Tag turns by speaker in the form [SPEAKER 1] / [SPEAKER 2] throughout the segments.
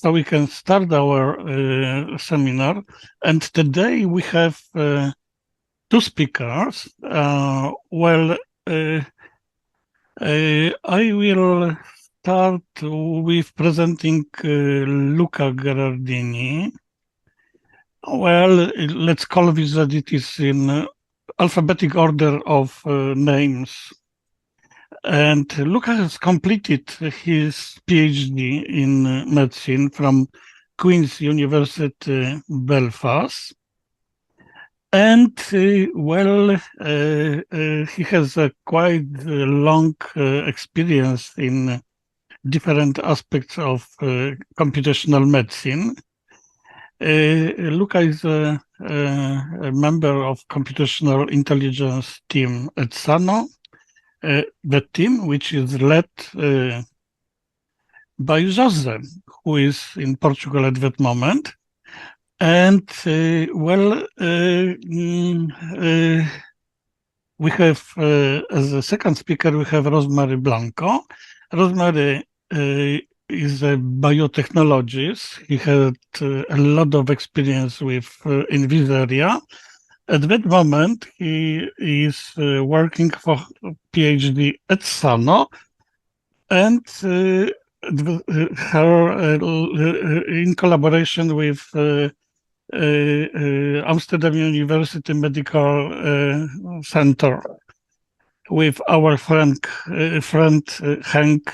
[SPEAKER 1] So we can start our seminar. And today we have two speakers. I will start with presenting Luca Gherardini. Well, let's call this that it is in alphabetic order of names. And Luca has completed his PhD in medicine from Queen's University, Belfast. And he has a quite long experience in different aspects of computational medicine. Luca is a member of computational intelligence team at Sano. The team, which is led by Jose, who is in Portugal at that moment. And we have, as a second speaker, we have Rosmary Blanco. Rosmary is a biotechnologist. He had a lot of experience in this area. At that moment, he is working for PhD at Sano, and in collaboration with Amsterdam University Medical Center, with our friend Hank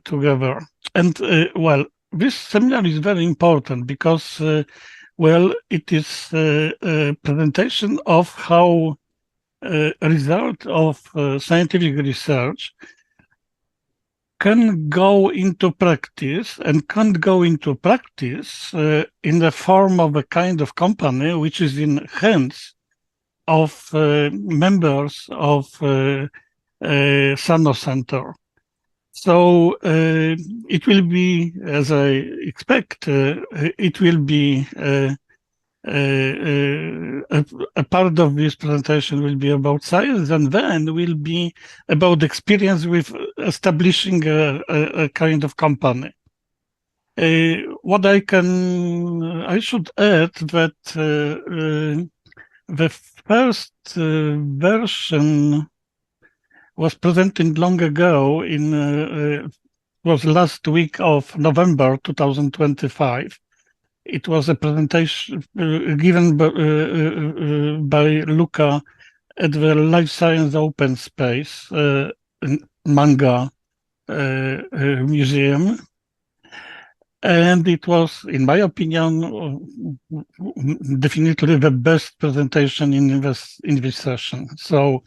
[SPEAKER 1] together. And this seminar is very important because it is a presentation of how a result of scientific research can go into practice and can't go into practice in the form of a kind of company which is in hands of members of Sano Center. So it will be, as I expect, it will be a part of this presentation will be about science, and then will be about experience with establishing a kind of company. What I should add that the first version was presented long ago was last week of November 2025. It was a presentation given by Luca at the Life Science Open Space Manga Museum. And it was, in my opinion, definitely the best presentation in this session. So,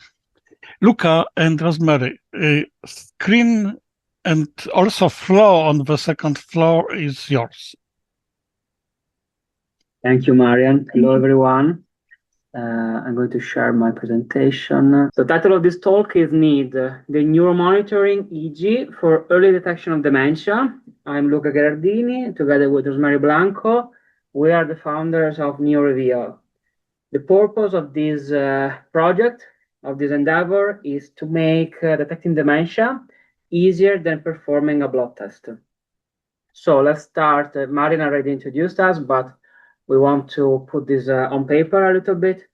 [SPEAKER 1] Luca and Rosmary, screen and also floor on the second floor is yours.
[SPEAKER 2] Thank you, Marian. Hello, everyone. I'm going to share my presentation. The title of this talk is NEED, the Neuromonitoring EEG for Early Detection of Dementia. I'm Luca Gherardini, together with Rosmary Blanco. We are the founders of NeoReveal. The purpose of this project, of this endeavor, is to make detecting dementia easier than performing a blood test. So let's start. Marian already introduced us, but we want to put this on paper a little bit.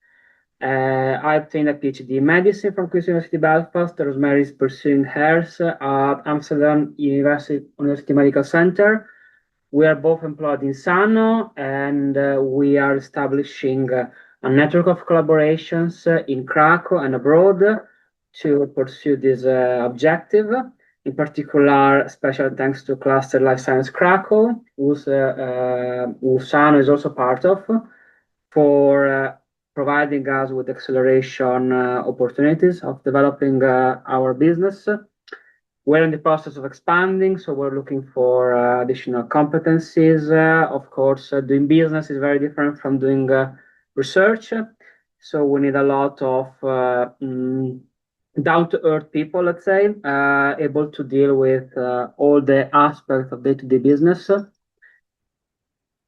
[SPEAKER 2] I obtained a PhD in medicine from Queen's University Belfast. Rosmary is pursuing hers at Amsterdam University Medical Center. We are both employed in Sano, and we are establishing a network of collaborations in Krakow and abroad to pursue this objective. In particular, special thanks to Cluster Life Science Krakow, who Sano is also part of, for providing us with acceleration opportunities of developing our business. We're in the process of expanding, so we're looking for additional competencies. Of course, doing business is very different from doing research, so we need a lot of down-to-earth people, let's say, able to deal with all the aspects of day-to-day business.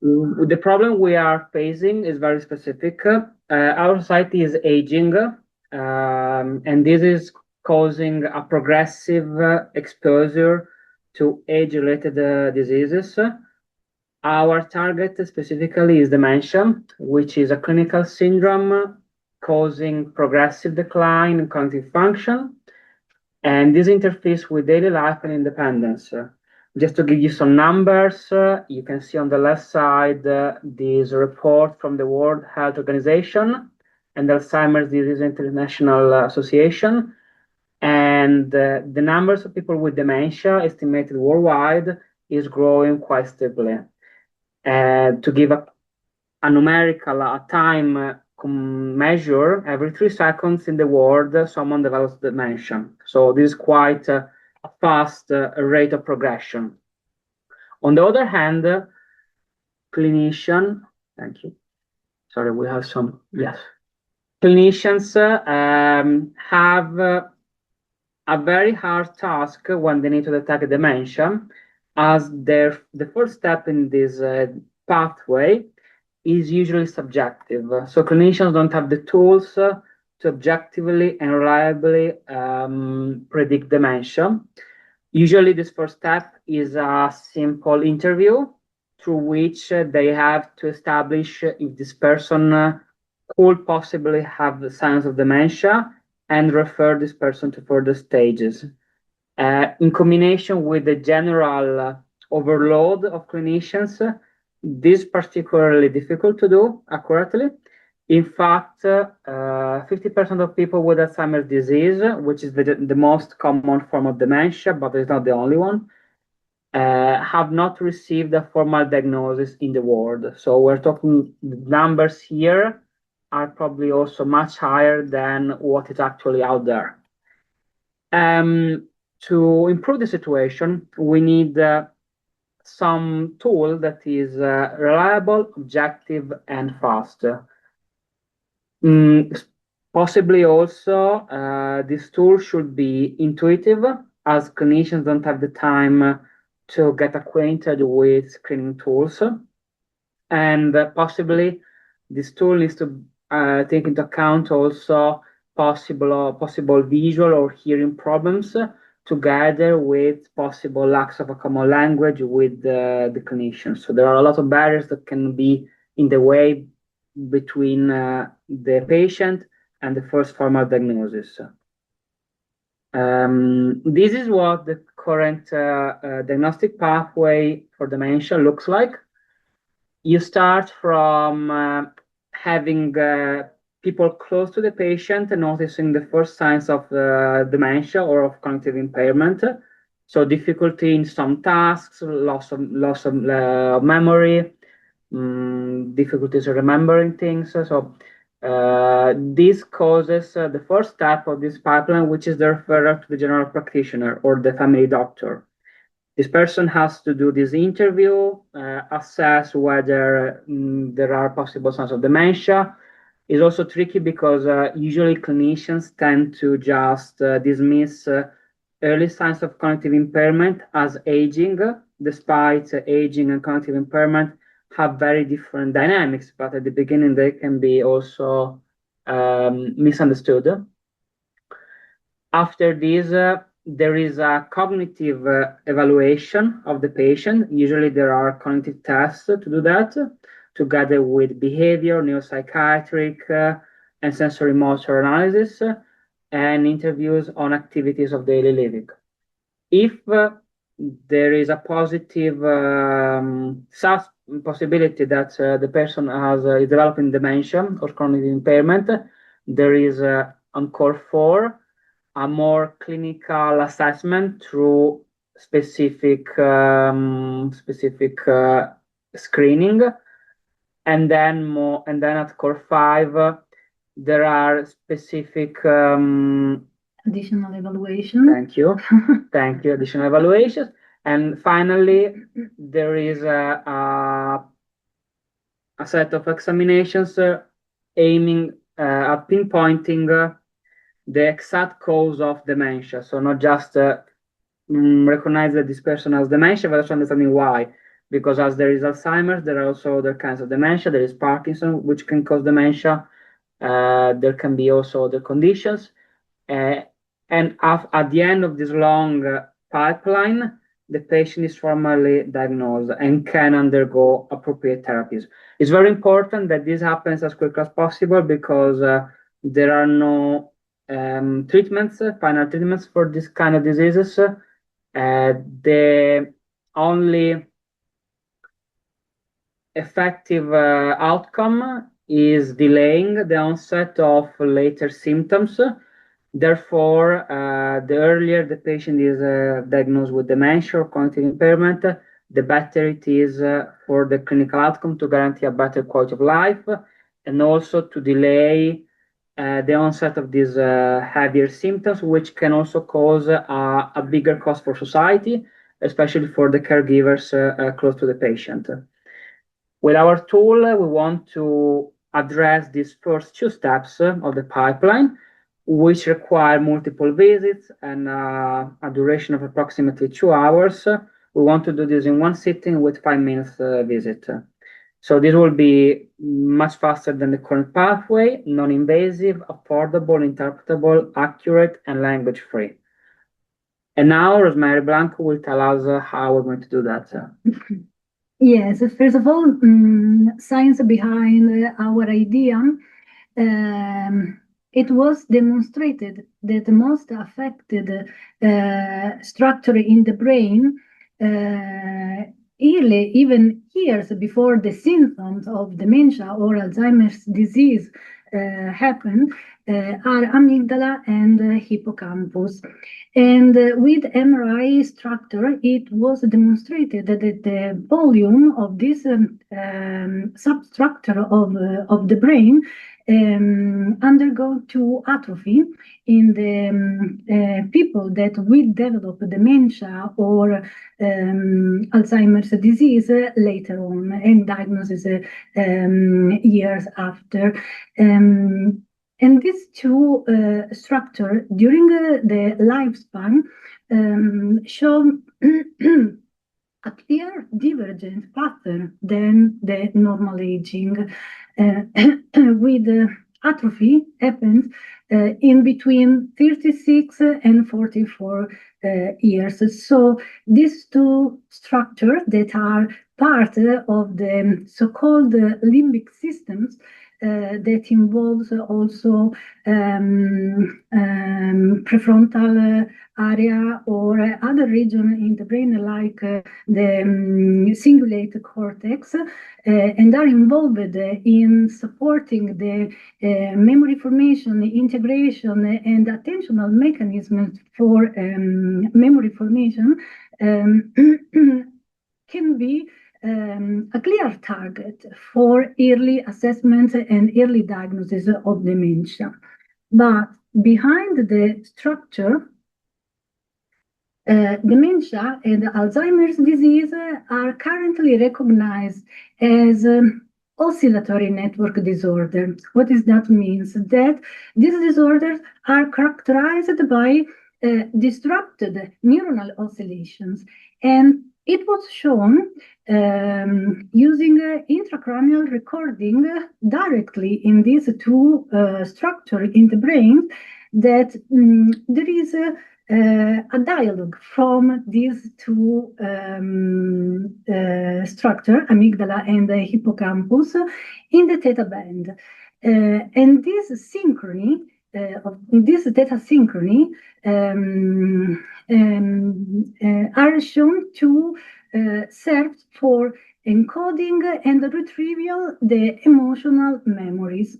[SPEAKER 2] The problem we are facing is very specific. Our society is aging, and this is causing a progressive exposure to age-related diseases. Our target specifically is dementia, which is a clinical syndrome causing progressive decline in cognitive function, and this interferes with daily life and independence. Just to give you some numbers, you can see on the left side this report from the World Health Organization and Alzheimer's Disease International Association. And the numbers of people with dementia estimated worldwide is growing quite steadily. To give a numerical, a time measure, every 3 seconds in the world, someone develops dementia. So this is quite a fast rate of progression. On the other hand, clinician, thank you. Sorry, we have some, yes. Clinicians have a very hard task when they need to detect dementia, as the first step in this pathway is usually subjective. So clinicians don't have the tools to objectively and reliably predict dementia. Usually this first step is a simple interview through which they have to establish if this person could possibly have the signs of dementia and refer this person to further stages. In combination with the general overload of clinicians, this is particularly difficult to do accurately. In fact, 50% of people with Alzheimer's disease, which is the most common form of dementia, but it's not the only one, have not received a formal diagnosis in the world. So we're talking numbers here are probably also much higher than what is actually out there. To improve the situation, we need some tool that is reliable, objective, and fast. Possibly also, this tool should be intuitive, as clinicians don't have the time to get acquainted with screening tools. And possibly, this tool needs to take into account also possible visual or hearing problems, together with possible lacks of a common language with the clinicians. So there are a lot of barriers that can be in the way between the patient and the first formal diagnosis. This is what the current diagnostic pathway for dementia looks like. You start from having people close to the patient noticing the first signs of dementia or of cognitive impairment. So difficulty in some tasks, loss of memory, difficulties remembering things. So this causes the first step of this pipeline, which is the referral to the general practitioner or the family doctor. This person has to do this interview, assess whether there are possible signs of dementia. It's also tricky because usually clinicians tend to just dismiss early signs of cognitive impairment as aging, despite aging and cognitive impairment have very different dynamics, but at the beginning they can be also misunderstood. After this, there is a cognitive evaluation of the patient. Usually there are cognitive tests to do that, together with behavior, neuropsychiatric, and sensory motor analysis, and interviews on activities of daily living. If there is a positive possibility that the person is developing dementia or cognitive impairment, there is on core 4 a more clinical assessment through specific screening, and then at core 5 there are specific
[SPEAKER 3] additional evaluation.
[SPEAKER 2] Thank you. Additional evaluations, and finally there is a set of examinations aiming at pinpointing the exact cause of dementia. So not just recognize that this person has dementia, but also understanding why. Because as there is Alzheimer's, there are also other kinds of dementia. There is Parkinson, which can cause dementia. There can be also other conditions. And at the end of this long pipeline, the patient is formally diagnosed and can undergo appropriate therapies. It's very important that this happens as quick as possible because there are no treatments, final treatments for this kind of diseases. The only effective outcome is delaying the onset of later symptoms. Therefore, the earlier the patient is diagnosed with dementia or cognitive impairment, the better it is for the clinical outcome to guarantee a better quality of life and also to delay the onset of these heavier symptoms, which can also cause a bigger cost for society, especially for the caregivers close to the patient. With our tool, we want to address these first two steps of the pipeline, which require multiple visits and a duration of approximately 2 hours. We want to do this in one sitting with 5 minutes visit. So this will be much faster than the current pathway, non-invasive, affordable, interpretable, accurate, and language-free. And now Rosmary Blanco will tell us how we're going to do that.
[SPEAKER 3] Yes, first of all, science behind our idea. It was demonstrated that the most affected structure in the brain early, even years before the symptoms of dementia or Alzheimer's disease happen, are amygdala and hippocampus. And with MRI structure, it was demonstrated that the volume of this substructure of the brain undergo to atrophy in the people that will develop dementia or Alzheimer's disease later on and diagnosis years after. And these two structures during the lifespan show a clear divergent pattern than the normal aging. With atrophy happens in between 36 and 44 years. So these two structures that are part of the so-called limbic systems that involves also prefrontal area or other region in the brain like the cingulate cortex and are involved in supporting the memory formation, integration and attentional mechanisms for memory formation can be a clear target for early assessment and early diagnosis of dementia. But behind the structure, dementia and Alzheimer's disease are currently recognized as oscillatory network disorder. What does that mean? That these disorders are characterized by disrupted neuronal oscillations, and it was shown using intracranial recording directly in these two structures in the brain that there is a dialogue from these two structures, amygdala and hippocampus, in the theta band. And this synchrony, this theta synchrony, are shown to serve for encoding and retrieval the emotional memories,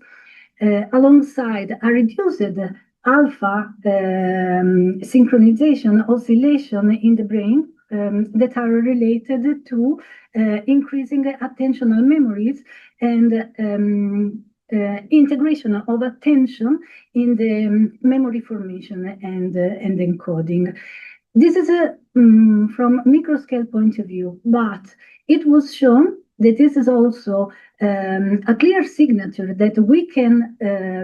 [SPEAKER 3] alongside a reduced alpha synchronization oscillation in the brain that are related to increasing attentional memories and integration of attention in the memory formation and encoding. This is from microscale point of view, but it was shown that this is also a clear signature that we can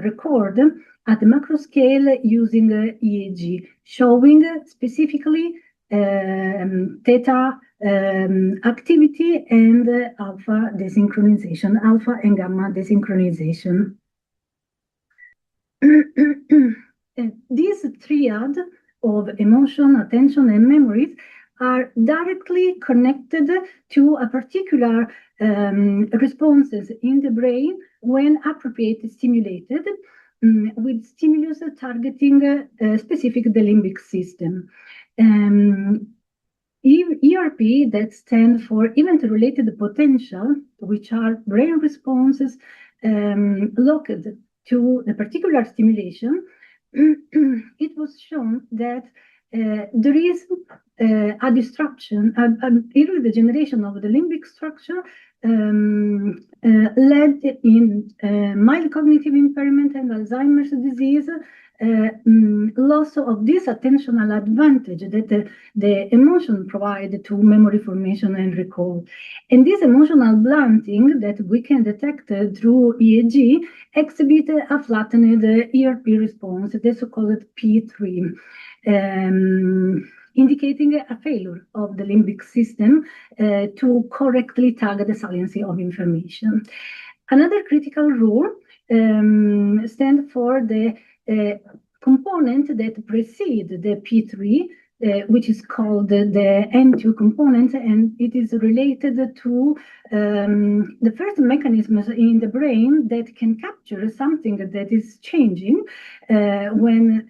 [SPEAKER 3] record at the macro scale using EEG, showing specifically theta activity and alpha desynchronization, alpha and gamma desynchronization. This triad of emotion, attention, and memories are directly connected to a particular responses in the brain when appropriately stimulated with stimulus targeting specific the limbic system. ERP, that stands for event-related potential, which are brain responses locked to a particular stimulation, it was shown that there is a disruption, early degeneration of the limbic structure led in mild cognitive impairment and Alzheimer's disease, loss of this attentional advantage that the emotion provide to memory formation and recall. And this emotional blunting that we can detect through EEG exhibit a flattened ERP response, the so-called P3. Indicating a failure of the limbic system to correctly tag the saliency of information. Another critical rule stands for the component that precedes the P3, which is called the N2 component, and it is related to the first mechanisms in the brain that can capture something that is changing when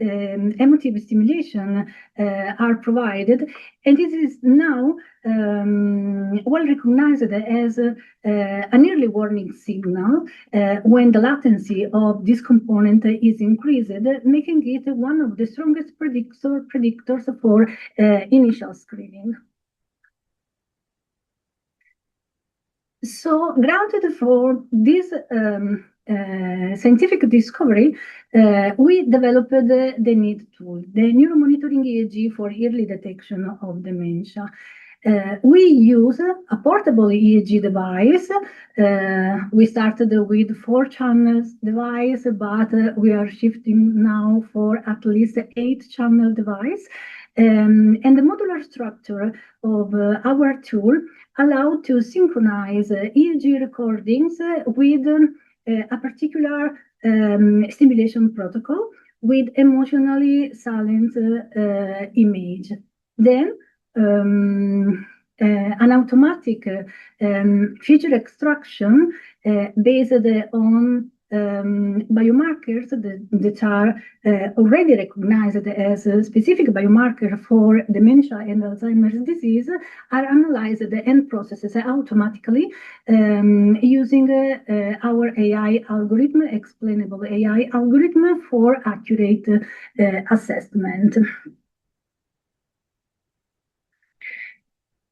[SPEAKER 3] emotive stimulation are provided. And this is now well recognized as an early warning signal when the latency of this component is increased, making it one of the strongest predictors for initial screening. So, grounded for this scientific discovery, we developed the NEED tool, the Neuromonitoring EEG for early detection of dementia. We use a portable EEG device. We started with 4 channels device, but we are shifting now for at least 8-channel device. And the modular structure of our tool allowed to synchronize EEG recordings with a particular stimulation protocol with emotionally silent image. Then an automatic feature extraction based on biomarkers that are already recognized as a specific biomarker for dementia and Alzheimer's disease are analyzed and processed automatically using our AI algorithm, explainable AI algorithm for accurate assessment.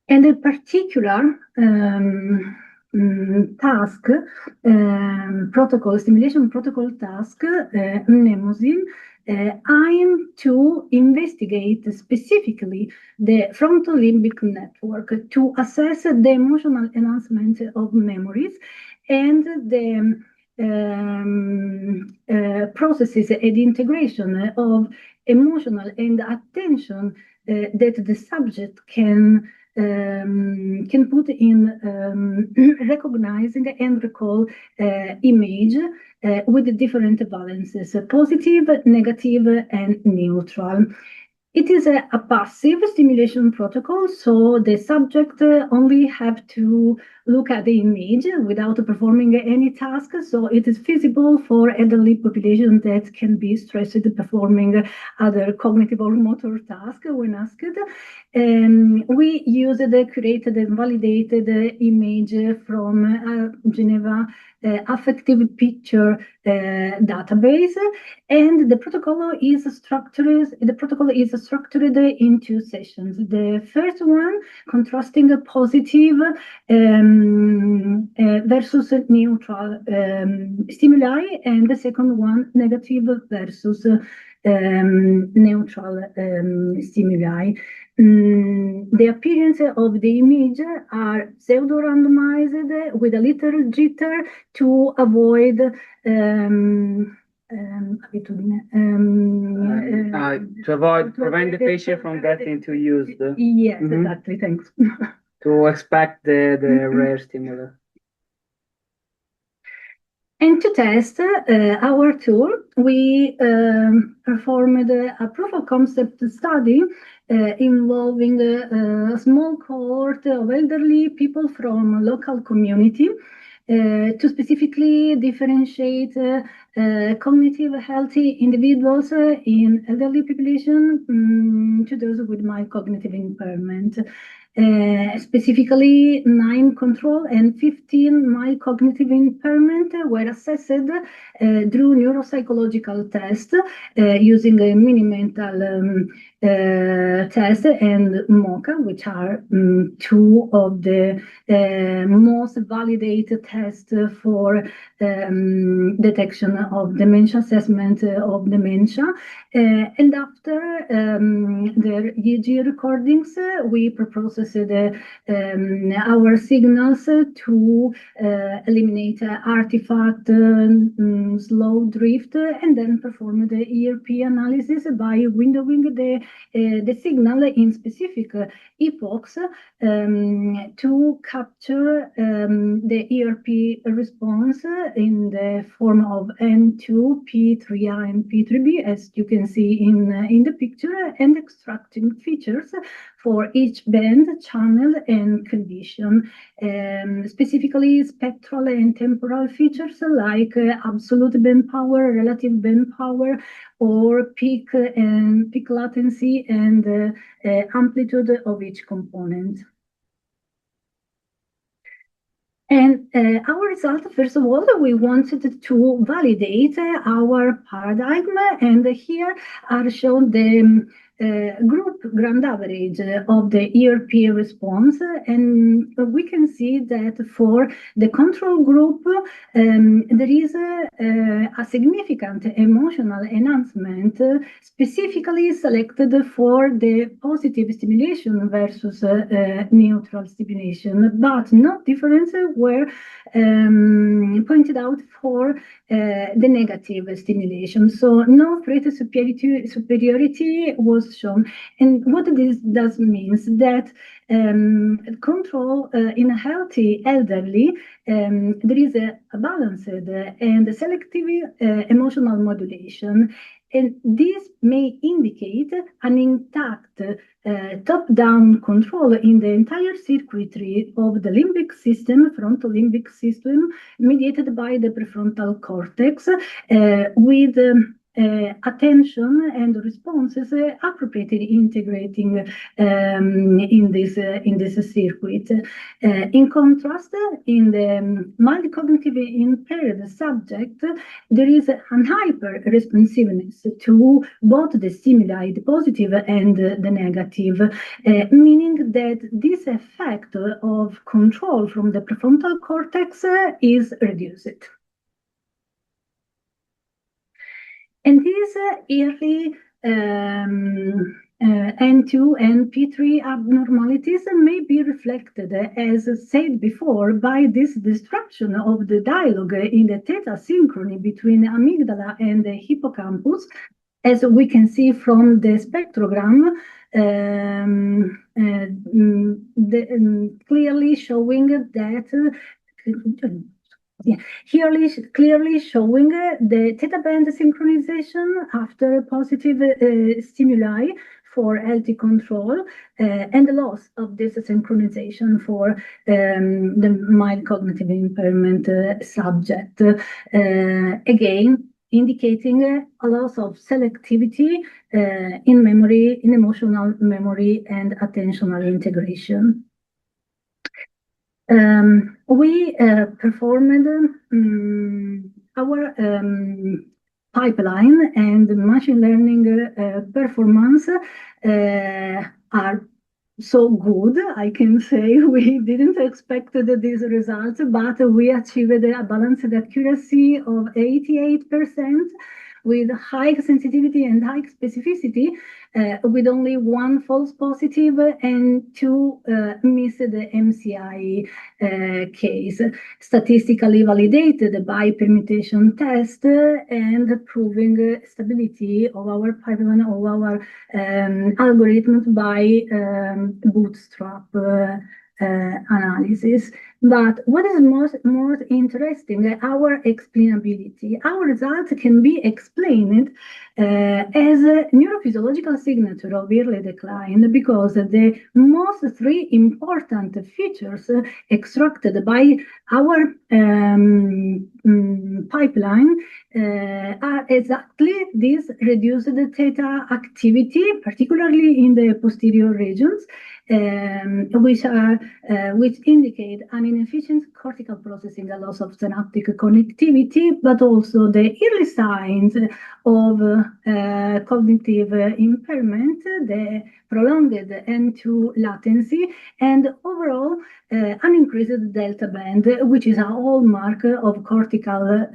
[SPEAKER 3] And a particular task, stimulation protocol task, Mnemosyne, aimed to investigate specifically the frontal limbic network to assess the emotional enhancement of memories and the processes and integration of emotional and attention that the subject can put in recognizing and recall image with different valences, positive, negative, and neutral. It is a passive stimulation protocol, so the subject only have to look at the image without performing any task. So it is feasible for elderly population that can be stressed performing other cognitive or motor tasks when asked. We used the curated and validated image from Geneva affective picture database, and the protocol is structured in 2 sessions. The first one contrasting a positive versus neutral stimuli, and the second one negative versus neutral stimuli. The appearance of the image are pseudo-randomized with a little jitter to avoid
[SPEAKER 2] prevent the patient from getting too used.
[SPEAKER 3] Yes, exactly. Thanks.
[SPEAKER 2] To expect the rare stimulus.
[SPEAKER 3] And to test our tool, we performed a proof of concept study involving a small cohort of elderly people from a local community to specifically differentiate cognitive healthy individuals in elderly population to those with mild cognitive impairment. Specifically, 9 control and 15 mild cognitive impairment were assessed through neuropsychological tests using a mini mental test and MOCA, which are two of the most validated tests for detection of dementia, assessment of dementia. And after their EEG recordings, we preprocessed our signals to eliminate artifact, slow drift, and then perform the ERP analysis by windowing the signal in specific epochs to capture the ERP response in the form of N2, P3A, and P3B, as you can see in the picture, and extracting features for each band, channel, and condition, specifically spectral and temporal features like absolute band power, relative band power, or peak latency and amplitude of each component. And our result, first of all, we wanted to validate our paradigm, and here are shown the group grand average of the ERP response, and we can see that for the control group there is a significant emotional enhancement specifically selected for the positive stimulation versus neutral stimulation, but no difference were pointed out for the negative stimulation. So no threat superiority was shown. And what this does means that control in a healthy elderly, there is a balanced and selective emotional modulation. And this may indicate an intact top-down control in the entire circuitry of the limbic system, frontal limbic system, mediated by the prefrontal cortex, with attention and responses appropriately integrating in this circuit. In contrast, in the mild cognitively impaired subject, there is an hyper responsiveness to both the stimuli, the positive and the negative, meaning that this effect of control from the prefrontal cortex is reduced. And these early N2 and P3 abnormalities may be reflected, as said before, by this disruption of the dialogue in the theta synchrony between amygdala and the hippocampus, as we can see from the spectrogram, clearly showing that clearly showing the theta band synchronization after positive stimuli for healthy control and the loss of this synchronization for the mild cognitive impairment subject. Again, indicating a loss of selectivity in memory, in emotional memory and attentional integration. We performed our pipeline and machine learning performance are so good, I can say. We didn't expect these results, but we achieved a balanced accuracy of 88% with high sensitivity and high specificity, with only 1 false positive and 2 missed MCI case, statistically validated by permutation test and proving stability of our pipeline, of our algorithm by bootstrap analysis. But what is more interesting, our explainability. Our results can be explained as a neurophysiological signature of early decline because the most three important features extracted by our pipeline are exactly this reduced theta activity, particularly in the posterior regions, which indicate an inefficient cortical processing, a loss of synaptic connectivity, but also the early signs of cognitive impairment, the prolonged N2 latency, and overall an increased delta band, which is a hallmark of cortical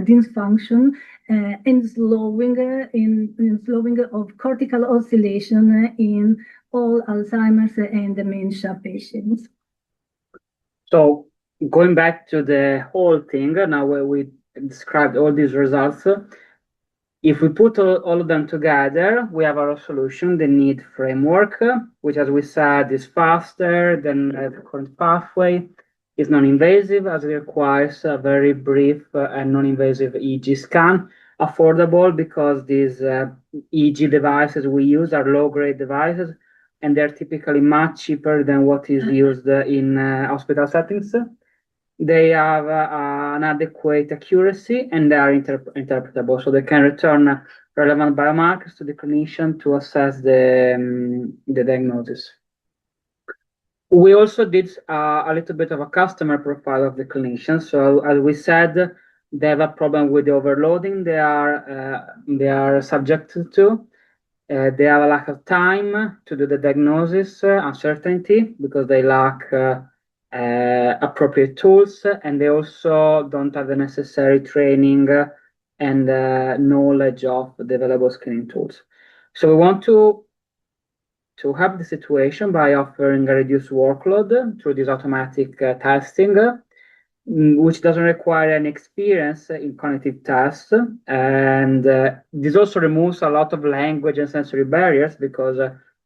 [SPEAKER 3] dysfunction and slowing of cortical oscillation in all Alzheimer's and dementia patients.
[SPEAKER 2] So going back to the whole thing, now where we described all these results, if we put all of them together, we have our solution, the need framework, which, as we said, is faster than the current pathway, is non-invasive as it requires a very brief and non-invasive EEG scan, affordable because these EEG devices we use are low-grade devices, and they're typically much cheaper than what is used in hospital settings. They have an adequate accuracy and they are interpretable, so they can return relevant biomarkers to the clinician to assess the diagnosis. We also did a little bit of a customer profile of the clinician. So as we said, they have a problem with the overloading they are subjected to. They have a lack of time to do the diagnosis, uncertainty, because they lack appropriate tools, and they also don't have the necessary training and knowledge of the available screening tools. So we want to help the situation by offering a reduced workload through this automatic testing, which doesn't require any experience in cognitive tests. And this also removes a lot of language and sensory barriers because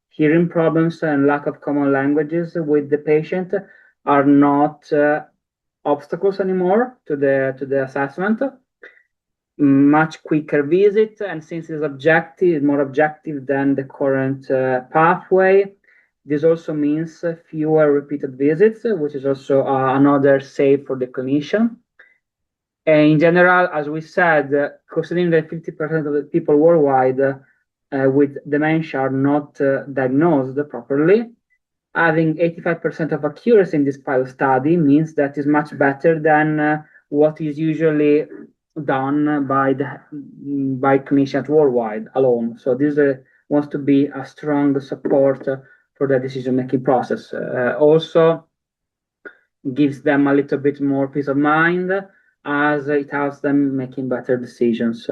[SPEAKER 2] hearing problems and lack of common languages with the patient are not obstacles anymore to the assessment. Much quicker visit, and since it's objective, more objective than the current pathway, this also means fewer repeated visits, which is also another save for the clinician. And in general, as we said, considering that 50% of the people worldwide with dementia are not diagnosed properly, having 85% of accuracy in this pilot study means that is much better than what is usually done by clinicians worldwide alone. So this wants to be a strong support for the decision-making process. Also gives them a little bit more peace of mind as it helps them making better decisions.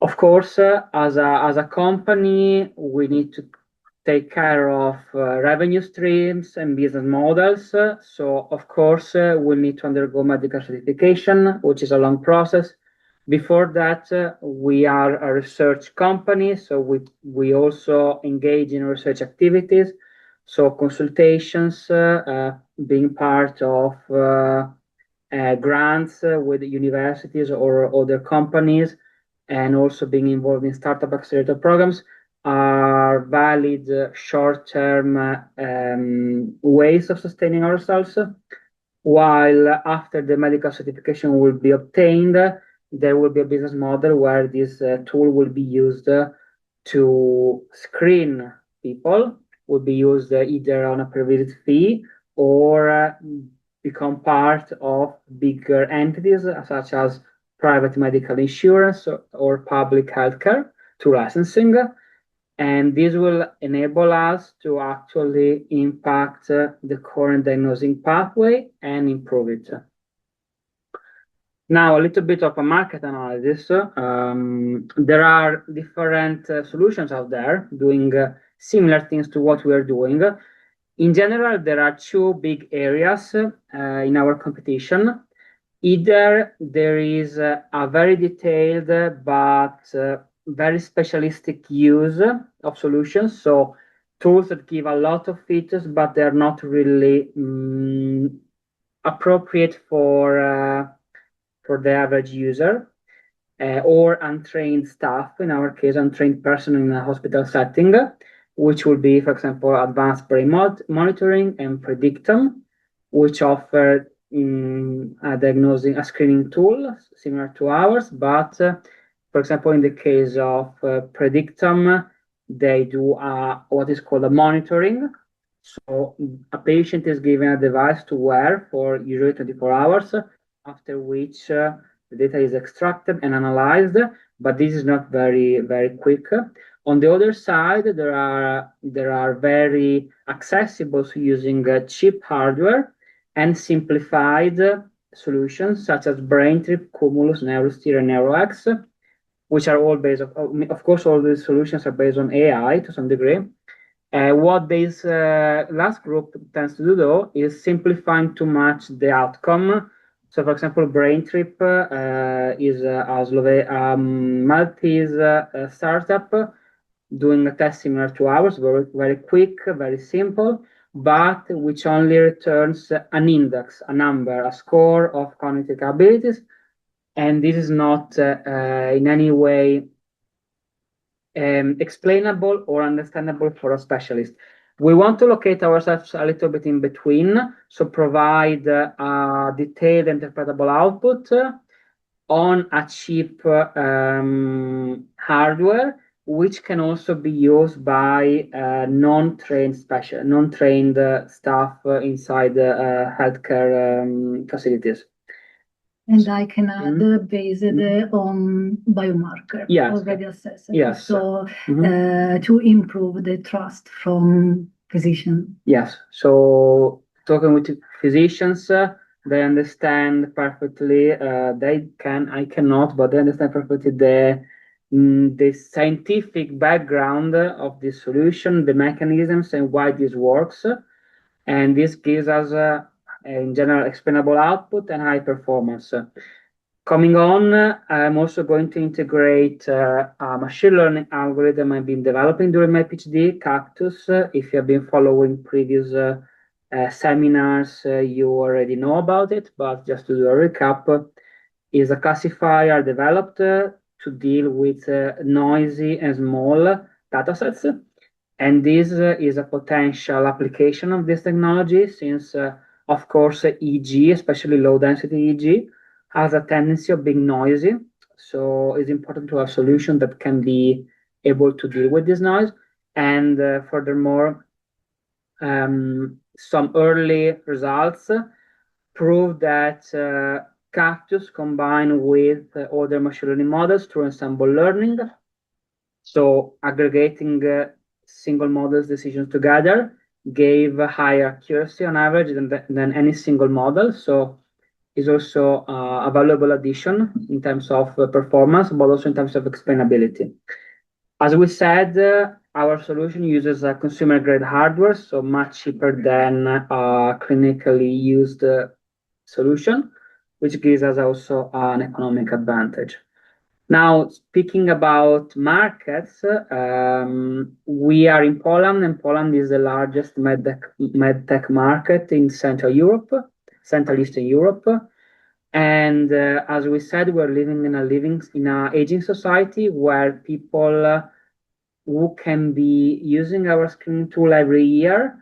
[SPEAKER 2] Of course, as a company, we need to take care of revenue streams and business models. So, of course, we'll need to undergo medical certification, which is a long process. Before that, we are a research company, so we also engage in research activities. So consultations, being part of grants with universities or other companies, and also being involved in startup accelerator programs are valid short-term ways of sustaining ourselves, while after the medical certification will be obtained, there will be a business model where this tool will be used to screen people, will be used either on a per visit fee or become part of bigger entities such as private medical insurance or public healthcare through licensing. And this will enable us to actually impact the current diagnosing pathway and improve it. Now, a little bit of a market analysis. There are different solutions out there doing similar things to what we are doing. In general, there are two big areas in our competition. Either there is a very detailed but very specialistic use of solutions, so tools that give a lot of features, but they're not really appropriate for the average user or untrained staff, in our case, untrained person in a hospital setting, which will be, for example, advanced brain monitoring and Predictum, which offer a screening tool similar to ours, but for example, in the case of Predictum, they do what is called a monitoring. So a patient is given a device to wear for usually 24 hours, after which the data is extracted and analyzed, but this is not very, very quick. On the other side, there are very accessible to using cheap hardware and simplified solutions such as BrainTrip, Cumulus, Neurosteer, and NeuroX, which are all based of course, all these solutions are based on AI to some degree. What this last group tends to do, though, is simplifying too much the outcome. So, for example, BrainTrip is a Maltese startup doing a test similar to ours, very, very quick, very simple, but which only returns an index, a number, a score of cognitive abilities. And this is not in any way explainable or understandable for a specialist. We want to locate ourselves a little bit in between, so provide a detailed interpretable output on a cheap hardware, which can also be used by non-trained staff inside healthcare facilities.
[SPEAKER 3] And I can add based on biomarker already assessed.
[SPEAKER 2] Yes.
[SPEAKER 3] So to improve the trust from physicians.
[SPEAKER 2] Yes. So talking with physicians, they understand perfectly. I cannot, but they understand perfectly the scientific background of this solution, the mechanisms, and why this works. And this gives us in general explainable output and high performance. Coming on, I'm also going to integrate a machine learning algorithm I've been developing during my PhD, Cactus. If you have been following previous seminars, you already know about it, but just to do a recap, is a classifier developed to deal with noisy and small datasets. And this is a potential application of this technology since, of course, EEG, especially low density EEG, has a tendency of being noisy. So it's important to have a solution that can be able to deal with this noise. And furthermore, some early results prove that Cactus combined with other machine learning models through ensemble learning, so aggregating single models decisions together, gave higher accuracy on average than any single model. So is also a valuable addition in terms of performance, but also in terms of explainability. As we said, our solution uses a consumer-grade hardware, so much cheaper than a clinically used solution, which gives us also an economic advantage. Now, speaking about markets, we are in Poland, and Poland is the largest medtech market in Central Eastern Europe. And as we said, we're living in an aging society where people who can be using our screening tool every year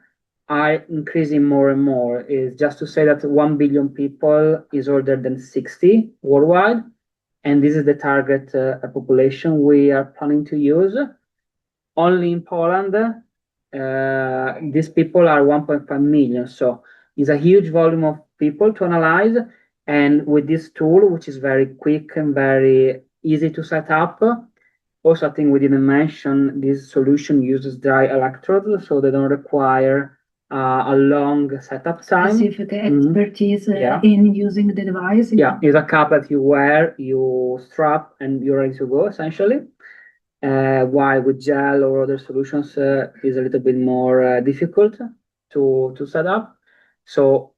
[SPEAKER 2] are increasing more and more. Is just to say that 1 billion people is older than 60 worldwide. And this is the target population we are planning to use. Only in Poland, these people are 1.5 million. So it's a huge volume of people to analyze. And with this tool, which is very quick and very easy to set up, also I think we didn't mention this solution uses dry electrodes, so they don't require a long setup time.
[SPEAKER 3] Specific expertise in using the device.
[SPEAKER 2] Yeah, it's a cap that you wear, you strap, and you're ready to go, essentially. While with gel or other solutions is a little bit more difficult to set up. So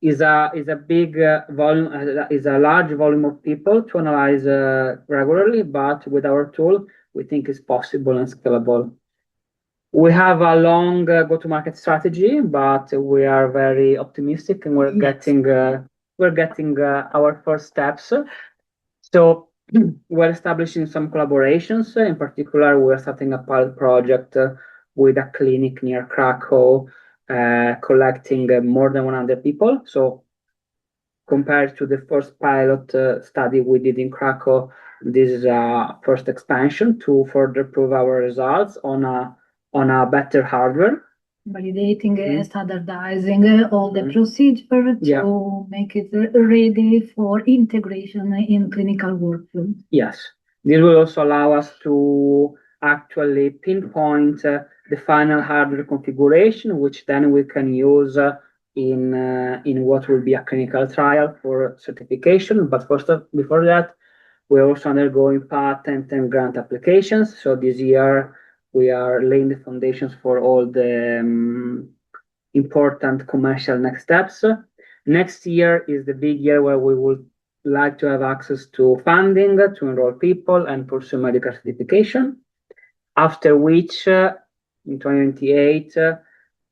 [SPEAKER 2] is a big volume, is a large volume of people to analyze regularly, but with our tool, we think it's possible and scalable. We have a long go-to-market strategy, but we are very optimistic, and we're getting our first steps. So we're establishing some collaborations. In particular, we're starting a pilot project with a clinic near Krakow, collecting more than 100 people. So compared to the first pilot study we did in Krakow, this is a first expansion to further prove our results on a better hardware.
[SPEAKER 3] Validating, standardizing all the procedure to make it ready for integration in clinical workflow.
[SPEAKER 2] Yes, this will also allow us to actually pinpoint the final hardware configuration, which then we can use in what will be a clinical trial for certification. But before that, we're also undergoing patent and grant applications. So this year we are laying the foundations for all the important commercial next steps. Next year is the big year where we would like to have access to funding to enroll people and pursue medical certification. After which, in 2028,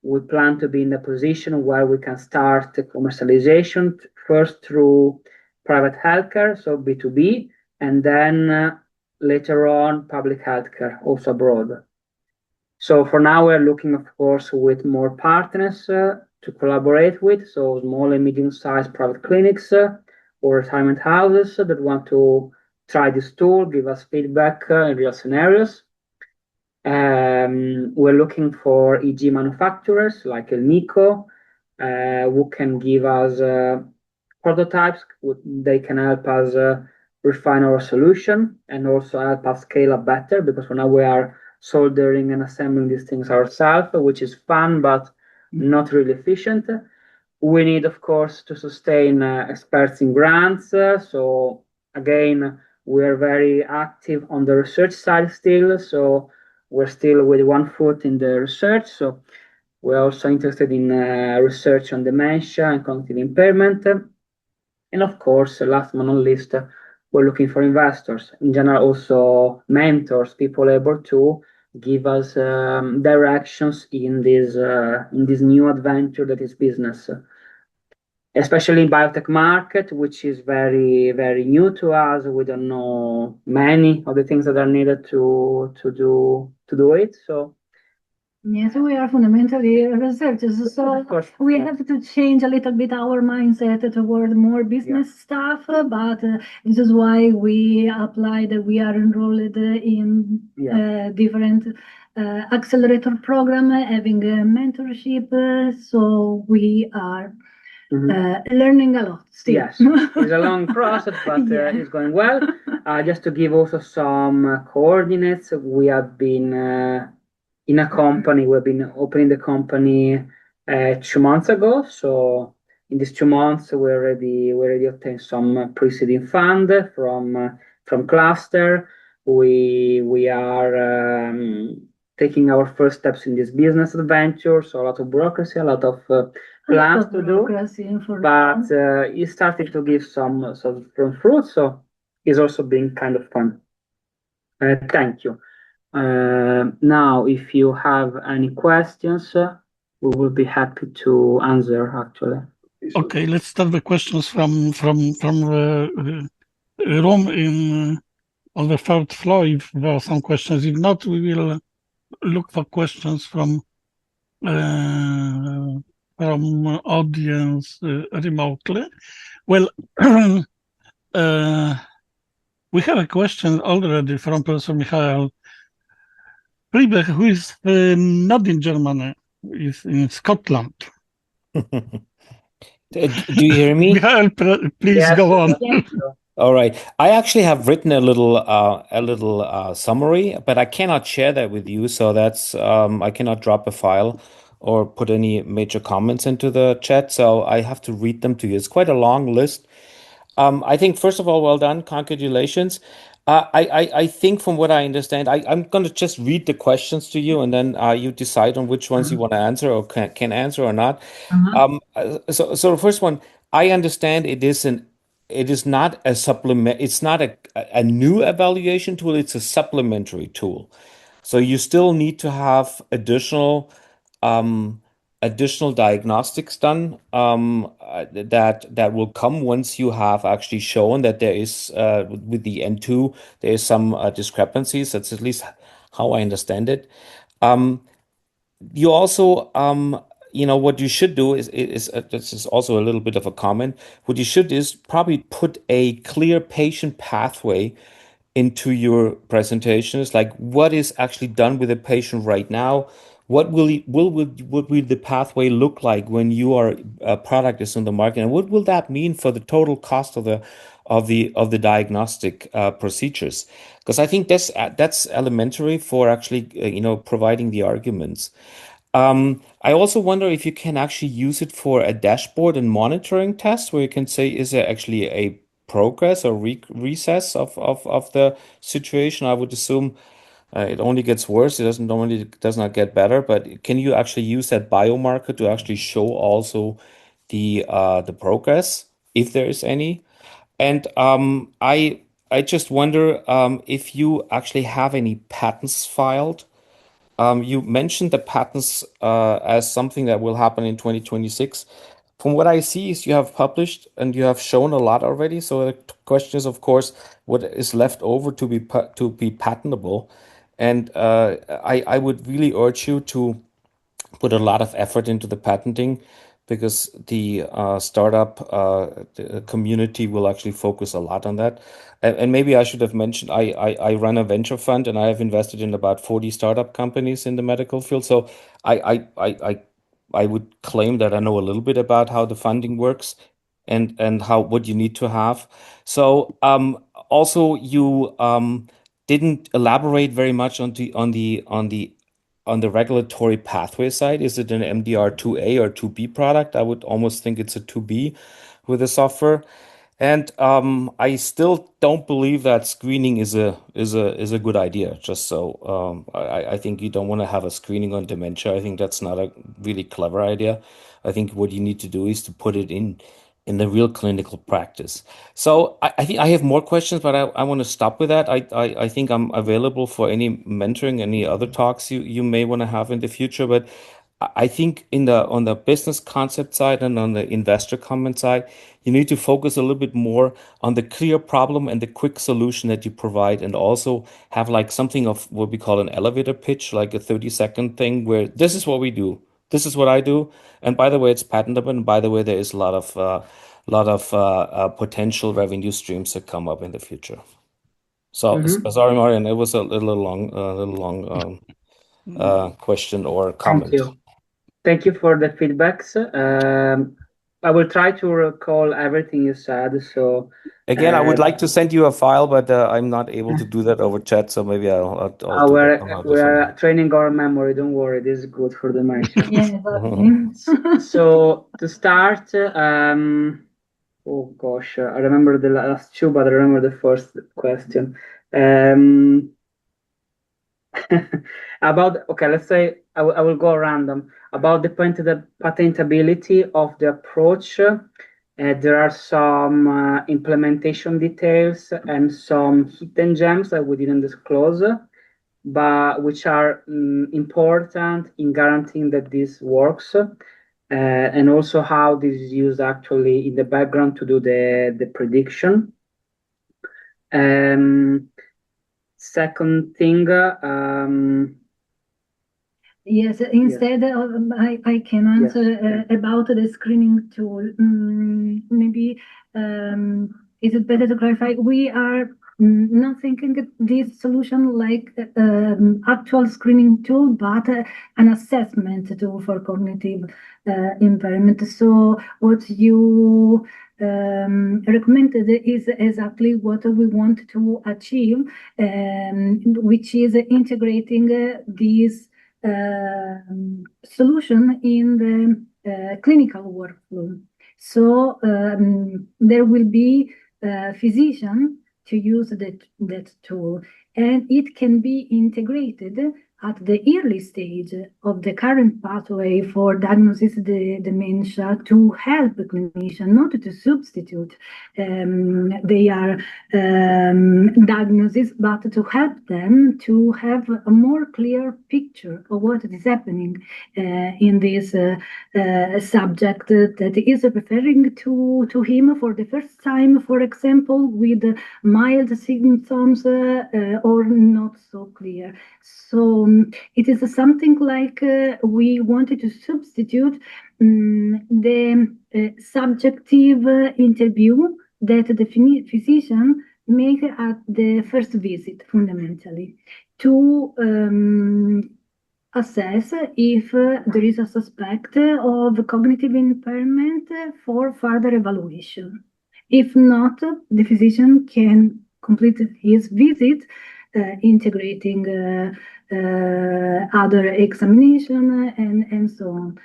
[SPEAKER 2] we plan to be in a position where we can start commercialization first through private healthcare, so B2B, and then later on public healthcare, also abroad. So for now, we're looking, of course, with more partners to collaborate with, so small and medium-sized private clinics or retirement houses that want to try this tool, give us feedback in real scenarios. We're looking for EEG manufacturers like El Nico, who can give us prototypes. They can help us refine our solution and also help us scale up better, because for now we are soldering and assembling these things ourselves, which is fun but not really efficient. We need, of course, to sustain experts in grants. So again, we are very active on the research side still. So we're still with one foot in the research. So we're also interested in research on dementia and cognitive impairment. And of course, last but not least, we're looking for investors. In general, also mentors, people able to give us directions in this new adventure that is business. Especially in biotech market, which is very, very new to us. We don't know many of the things that are needed to do it. So
[SPEAKER 3] yes, we are fundamentally researchers, so we have to change a little bit our mindset toward more business stuff. But this is why we applied. We are enrolled in different accelerator program, having a mentorship. So we are learning a lot still. Yes,
[SPEAKER 2] it's a long process, but it's going well. Just to give also some coordinates, we have been in a company. We've been opening the company 2 months ago. So in these 2 months, we already obtained some pre-seeding fund from Cluster. We are taking our first steps in this business adventure. So a lot of bureaucracy, a lot of plans to do, but it's starting to give some fruit. So it's also been kind of fun. Thank you. Now, if you have any questions, we will be happy to answer. Actually,
[SPEAKER 1] okay. Let's start the questions from the room on the third floor. If there are some questions, if not, we will look for questions from audience remotely. Well, we have a question already from Professor Michael Friedberg, who is not in Germany, is in Scotland.
[SPEAKER 4] Do you hear me?
[SPEAKER 1] Michael, please go on.
[SPEAKER 4] All right. I actually have written a little summary, but I cannot share that with you. So that's I cannot drop a file or put any major comments into the chat. So I have to read them to you. It's quite a long list. I think, first of all, well done. Congratulations. I think from what I understand, I'm going to just read the questions to you, and then you decide on which ones you want to answer or can answer or not. So the first one, I understand it is not a supplement. It's not a new evaluation tool. It's a supplementary tool. So you still need to have additional diagnostics done that will come once you have actually shown that there is with the N2 there is some discrepancies. That's at least how I understand it. You also what you should do is this is also a little bit of a comment. What you should is probably put a clear patient pathway into your presentations, like what is actually done with the patient right now. What will the pathway look like when your product is on the market, and what will that mean for the total cost of the diagnostic procedures? Because I think that's elementary for actually providing the arguments. I also wonder if you can actually use it for a dashboard and monitoring test where you can say, is there actually a progress or recess of the situation? I would assume it only gets worse. It does not get better. But can you actually use that biomarker to actually show also the progress, if there is any? And I just wonder if you actually have any patents filed. You mentioned the patents as something that will happen in 2026. From what I see is you have published and you have shown a lot already. So the question is, of course, what is left over to be patentable? And I would really urge you to put a lot of effort into the patenting because the startup the community will actually focus a lot on that. And maybe I should have mentioned I run a venture fund and I have invested in about 40 startup companies in the medical field. So I would claim that I know a little bit about how the funding works and how what you need to have. So also you didn't elaborate very much on the regulatory pathway side. Is it an MDR 2A or 2B product? I would almost think it's a 2B with the software. And I still don't believe that screening is a good idea. Just so I think you don't want to have a screening on dementia. I think that's not a really clever idea. I think what you need to do is to put it in the real clinical practice. So I think I have more questions, but I want to stop with that. I think I'm available for any mentoring, any other talks you may want to have in the future. But I think on the business concept side and on the investor comment side, you need to focus a little bit more on the clear problem and the quick solution that you provide, and also have like something of what we call an elevator pitch, like a 30-second thing where this is what we do. This is what I do. And by the way, it's patentable. And by the way, there is a lot of potential revenue streams that come up in the future. So sorry, Marian, it was a little long question or comment.
[SPEAKER 2] Thank you for the feedbacks. I will try to recall everything you said. So
[SPEAKER 4] again, I would like to send you a file, but I'm not able to do that over chat. So maybe I'll do that somehow
[SPEAKER 2] we are training our memory. Don't worry, this is good for dementia.
[SPEAKER 3] Yeah, exactly.
[SPEAKER 2] So to start, oh gosh, I remember the last two, but I remember the first question. Let's say I will go random. About the patentability of the approach, there are some implementation details and some hidden gems that we didn't disclose, but which are important in guaranteeing that this works, and also how this is used actually in the background to do the prediction. Second thing,
[SPEAKER 3] yes, instead I can answer about the screening tool. Maybe is it better to clarify? We are not thinking this solution like actual screening tool, but an assessment tool for cognitive impairment. So what you recommended is exactly what we want to achieve, which is integrating this solution in the clinical workflow. So there will be a physician to use that tool, and it can be integrated at the early stage of the current pathway for diagnosis the dementia to help the clinician, not to substitute their diagnosis, but to help them to have a more clear picture of what is happening in this subject that is referring to him for the first time, for example, with mild symptoms or not so clear. So it is something like we wanted to substitute the subjective interview that the physician make at the first visit, fundamentally, to assess if there is a suspect of cognitive impairment for further evaluation. If not, the physician can complete his visit integrating other examination and so on.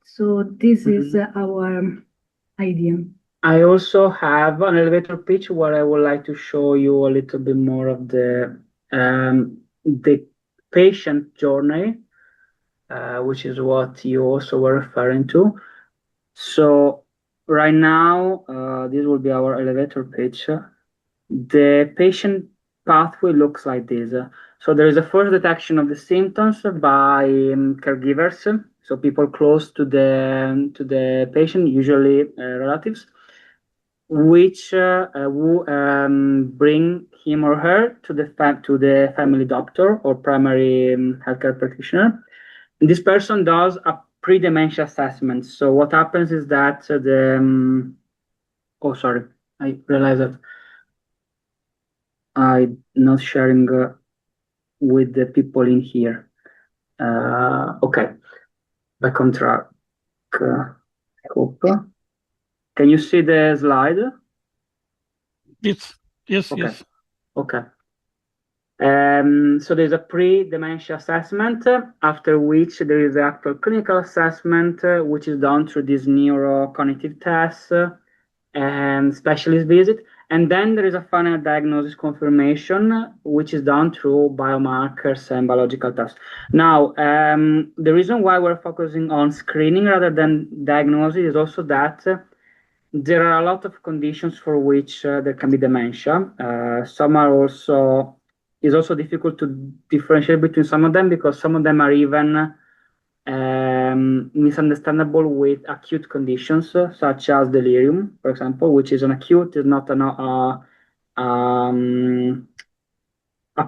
[SPEAKER 3] So this is our idea.
[SPEAKER 2] I also have an elevator pitch where I would like to show you a little bit more of the patient journey, which is what you also were referring to. So right now, this will be our elevator pitch. The patient pathway looks like this. So there is a first detection of the symptoms by caregivers, so people close to the patient, usually relatives, which will bring him or her to the family doctor or primary healthcare practitioner. And this person does a pre-dementia assessment. So what happens is that I realized that I'm not sharing with the people in here. Okay, back on track. I hope. Can you see the slide?
[SPEAKER 1] Yes.
[SPEAKER 2] Okay.
[SPEAKER 1] Yes.
[SPEAKER 2] Okay. So there's a pre-dementia assessment, after which there is the actual clinical assessment, which is done through this neurocognitive test and specialist visit. And then there is a final diagnosis confirmation, which is done through biomarkers and biological tests. Now, the reason why we're focusing on screening rather than diagnosis is also that there are a lot of conditions for which there can be dementia. Some are also, it's also difficult to differentiate between some of them because some of them are even misunderstandable with acute conditions, such as delirium, for example, which is an acute, is not a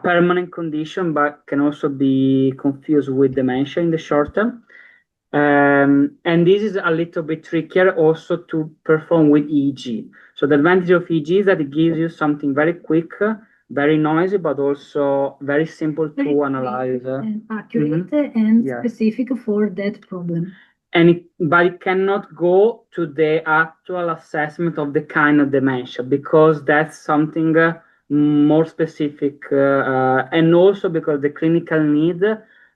[SPEAKER 2] permanent condition, but can also be confused with dementia in the short term. And this is a little bit trickier also to perform with EEG. So the advantage of EEG is that it gives you something very quick, very noisy, but also very simple to analyze.
[SPEAKER 3] And accurate and specific for that problem.
[SPEAKER 2] But it cannot go to the actual assessment of the kind of dementia because that's something more specific. And also because the clinical need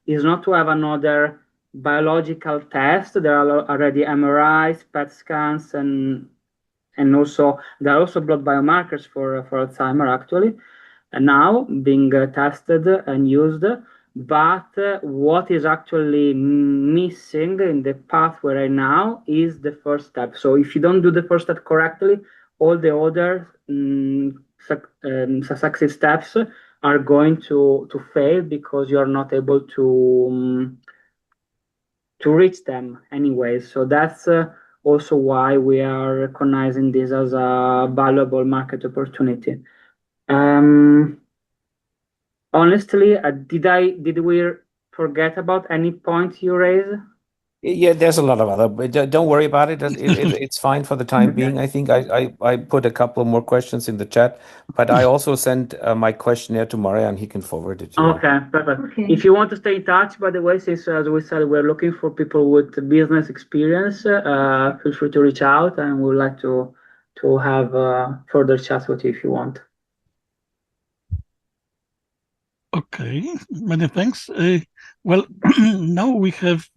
[SPEAKER 2] is not to have another biological test. There are already MRIs, PET scans, and also there are also blood biomarkers for Alzheimer actually, and now being tested and used. But what is actually missing in the pathway right now is the first step. So if you don't do the first step correctly, all the other successive steps are going to fail because you are not able to reach them anyway. So that's also why we are recognizing this as a valuable market opportunity. Honestly, did we forget about any point you raised?
[SPEAKER 4] Yeah, there's a lot of other, but don't worry about it. It's fine for the time being. I think I put a couple more questions in the chat, but I also sent my questionnaire to Marian. He can forward it to you.
[SPEAKER 2] Okay, perfect.
[SPEAKER 3] Okay.
[SPEAKER 2] If you want to stay in touch, by the way, since as we said, we're looking for people with business experience, feel free to reach out, and we'd like to have further chats with you if you want.
[SPEAKER 1] Okay, many thanks. Well, now we have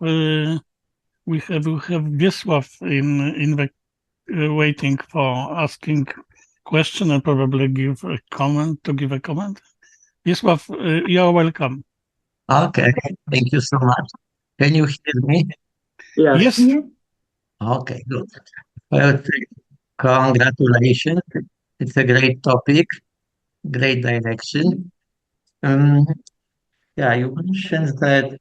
[SPEAKER 1] Wiesław in the waiting for asking question and probably give a comment. Wiesław, you are welcome.
[SPEAKER 5] Okay, thank you so much. Can you hear me?
[SPEAKER 2] Yes.
[SPEAKER 1] Yes.
[SPEAKER 3] Yeah.
[SPEAKER 5] Okay, good. Well, congratulations. It's a great topic, great direction. Um, yeah, you mentioned that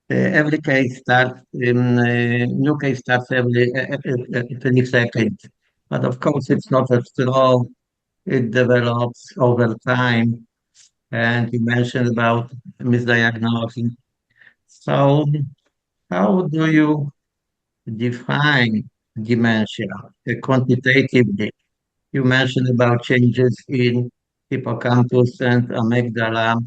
[SPEAKER 5] every case starts, new case starts every second. But of course, it's not as slow. It develops over time. And you mentioned about misdiagnosing. So, how do you define dementia quantitatively? You mentioned about changes in hippocampus and amygdala.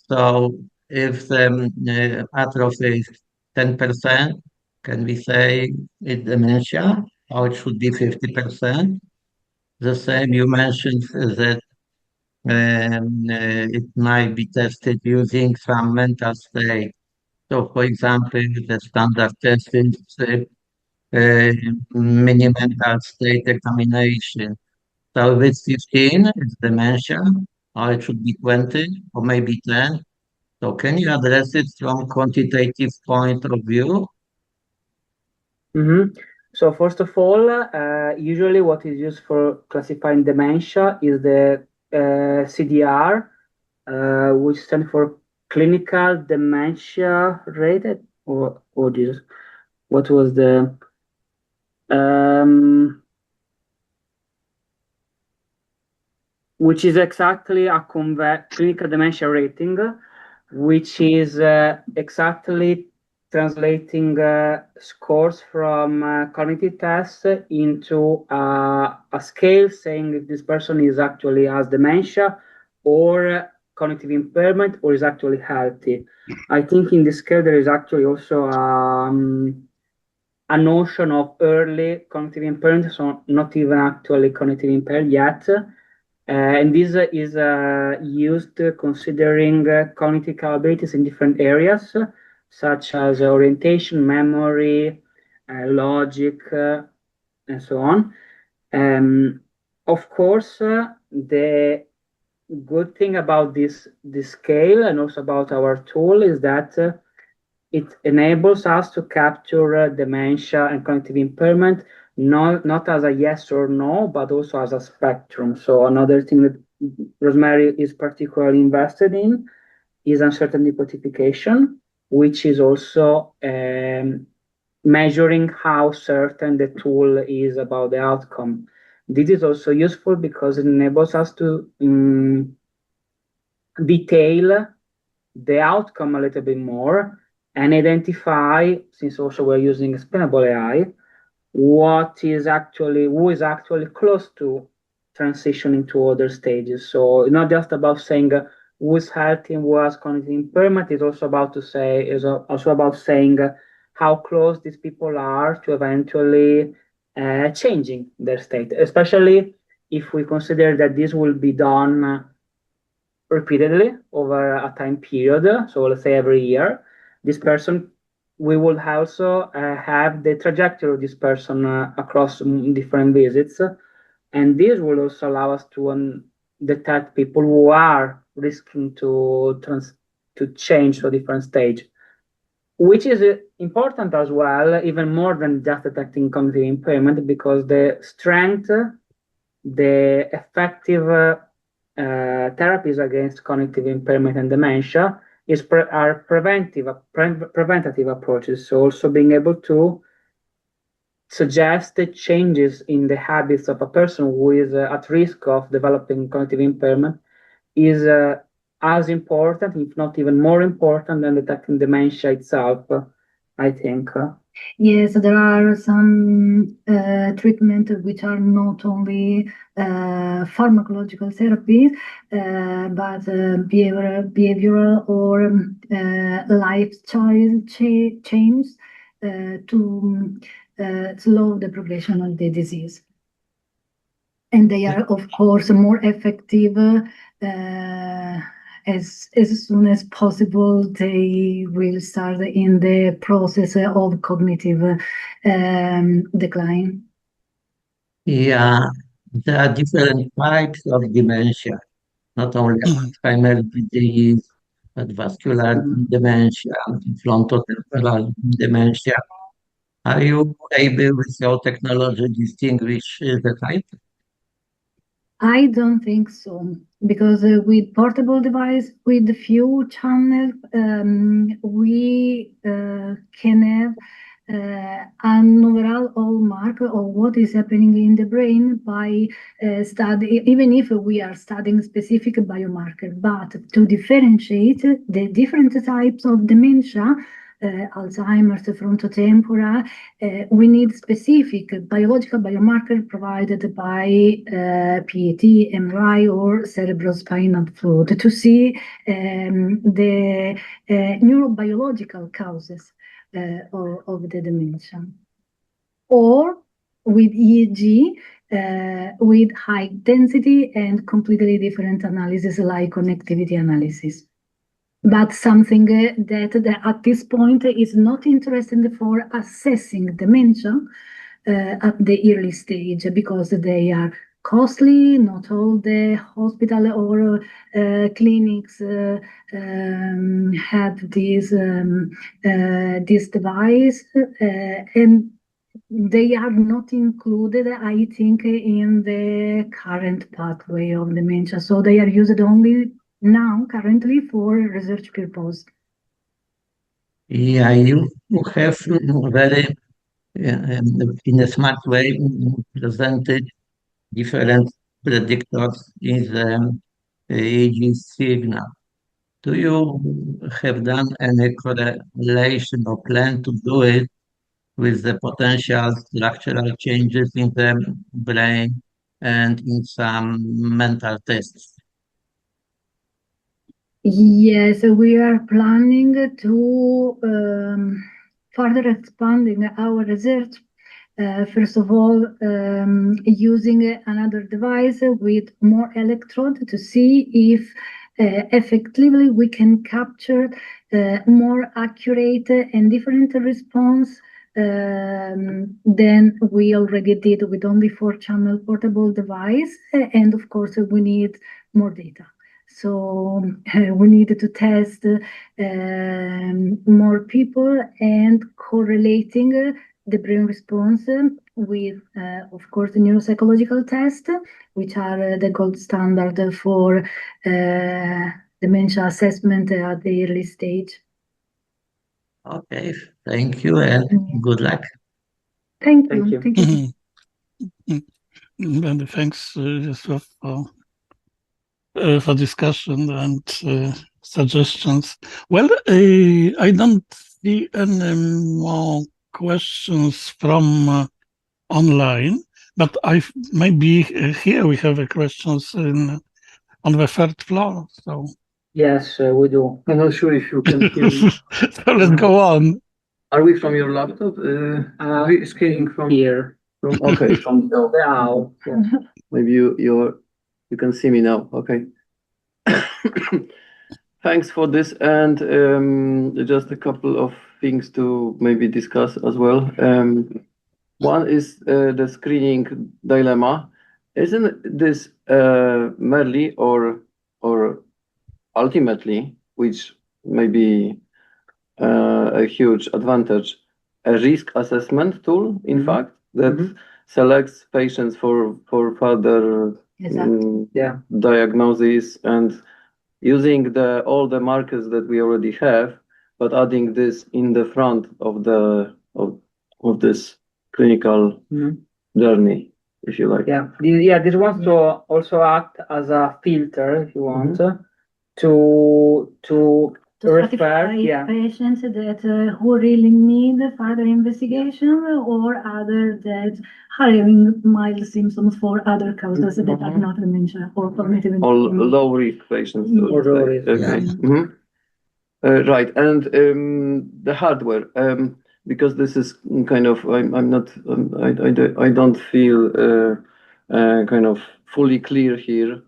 [SPEAKER 5] So if the atrophy is 10%, can we say it's dementia, or it should be 50%? The same, you mentioned that it might be tested using some mental state. So, for example, the standard test is uh, mini mental state examination. So, if it's 15, it's dementia, or it should be 20, or maybe 10. So, can you address it from quantitative point of view?
[SPEAKER 2] So first of all, usually what is used for classifying dementia is the CDR, which stands for clinical dementia rated, or Jesus, what was the um, which is exactly a clinical dementia rating, which is exactly translating scores from cognitive tests into a scale saying if this person is actually has dementia or cognitive impairment or is actually healthy. I think in this scale there is actually also a notion of early cognitive impairment, so not even actually cognitive impaired yet. And this is used considering cognitive capabilities in different areas, such as orientation, memory, logic, and so on. Of course, the good thing about this scale and also about our tool is that it enables us to capture dementia and cognitive impairment not as a yes or no, but also as a spectrum. So another thing that Rosmary is particularly invested in is uncertainty quantification, which is also measuring how certain the tool is about the outcome. This is also useful because it enables us to detail the outcome a little bit more and identify, since also we're using explainable AI, who is actually close to transitioning to other stages. So it's not just about saying who is healthy and who has cognitive impairment. It's also about saying how close these people are to eventually changing their state, especially if we consider that this will be done repeatedly over a time period. So let's say every year, this person, we will also have the trajectory of this person across different visits. And this will also allow us to detect people who are risking to change to a different stage, which is important as well, even more than just detecting cognitive impairment, because the strength, the effective therapies against cognitive impairment and dementia are preventative approaches. So also being able to suggest the changes in the habits of a person who is at risk of developing cognitive impairment is as important, if not even more important, than detecting dementia itself, I think.
[SPEAKER 3] Yes, there are some treatments which are not only pharmacological therapies, but behavioral or lifestyle change to slow the progression of the disease. And they are, of course, more effective as soon as possible. They will start in the process of cognitive decline.
[SPEAKER 5] Yeah, there are different types of dementia, not only Alzheimer's disease, vascular dementia, frontotemporal dementia. Are you able with your technology to distinguish the type?
[SPEAKER 3] I don't think so, because with portable device, with few channels, we can have an overall hallmark of what is happening in the brain by study, even if we are studying specific biomarker. But to differentiate the different types of dementia, Alzheimer's, frontotemporal, we need specific biological biomarker provided by PET, MRI, or cerebrospinal fluid to see the neurobiological causes of the dementia. Or with EEG, with high density and completely different analysis like connectivity analysis. But something that at this point is not interesting for assessing dementia at the early stage, because they are costly. Not all the hospital or clinics have this device, and they are not included, I think, in the current pathway of dementia. So they are used only now, currently, for research purpose.
[SPEAKER 5] Yeah, you have very, in a smart way, presented different predictors in the EEG signal. Do you have done any correlation or plan to do it with the potential structural changes in the brain and in some mental tests?
[SPEAKER 3] Yes, we are planning to further expanding our research. First of all, using another device with more electrode to see if effectively we can capture more accurate and different response than we already did with only 4-channel portable device. And of course, we need more data. So we need to test more people and correlating the brain response with, of course, the neuropsychological tests, which are the gold standard for dementia assessment at the early stage.
[SPEAKER 5] Okay, thank you and good luck.
[SPEAKER 3] Thank
[SPEAKER 2] Thank
[SPEAKER 3] you.
[SPEAKER 2] you.
[SPEAKER 3] Thank you.
[SPEAKER 1] And thanks for discussion and suggestions. Well, I don't see any more questions from online, but maybe here we have questions on the third floor. So
[SPEAKER 2] Yes, we do. I'm not sure if you can hear me.
[SPEAKER 1] so let's go on.
[SPEAKER 6] Are we from your laptop? We screening from
[SPEAKER 2] Here.
[SPEAKER 6] from okay from
[SPEAKER 2] Now. Yeah.
[SPEAKER 6] maybe you can see me now. Okay. Thanks for this, and just a couple of things to maybe discuss as well. One is the screening dilemma. Isn't this merely or ultimately, which may be a huge advantage, a risk assessment tool, in fact, that selects patients for further
[SPEAKER 3] Exactly.
[SPEAKER 2] Yeah.
[SPEAKER 6] diagnosis and using all the markers that we already have, but adding this in the front of this clinical journey, if you like.
[SPEAKER 2] Yeah. This wants to also act as a filter, if you want, to refer,
[SPEAKER 3] stratify patients that who really need further investigation, or other that are having mild symptoms for other causes that are not dementia or cognitive
[SPEAKER 6] Or
[SPEAKER 3] impairment.
[SPEAKER 6] low risk patients.
[SPEAKER 2] Or low risk,
[SPEAKER 6] Okay. Right, and the hardware, because this is kind of I'm not I don't feel kind of fully clear here.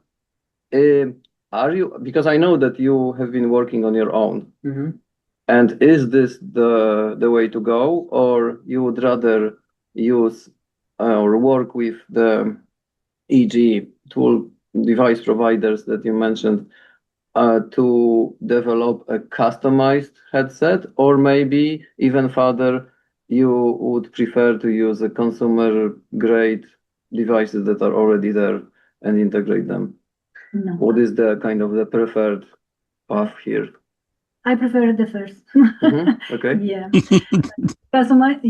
[SPEAKER 6] Are you, because I know that you have been working on your own, and is this the way to go, or you would rather use or work with the EEG tool device providers that you mentioned to develop a customized headset, or maybe even further, you would prefer to use a consumer-grade devices that are already there and integrate them?
[SPEAKER 3] No.
[SPEAKER 6] What is the kind of the preferred path here?
[SPEAKER 3] I prefer the first.
[SPEAKER 6] Okay.
[SPEAKER 3] Yeah. Customize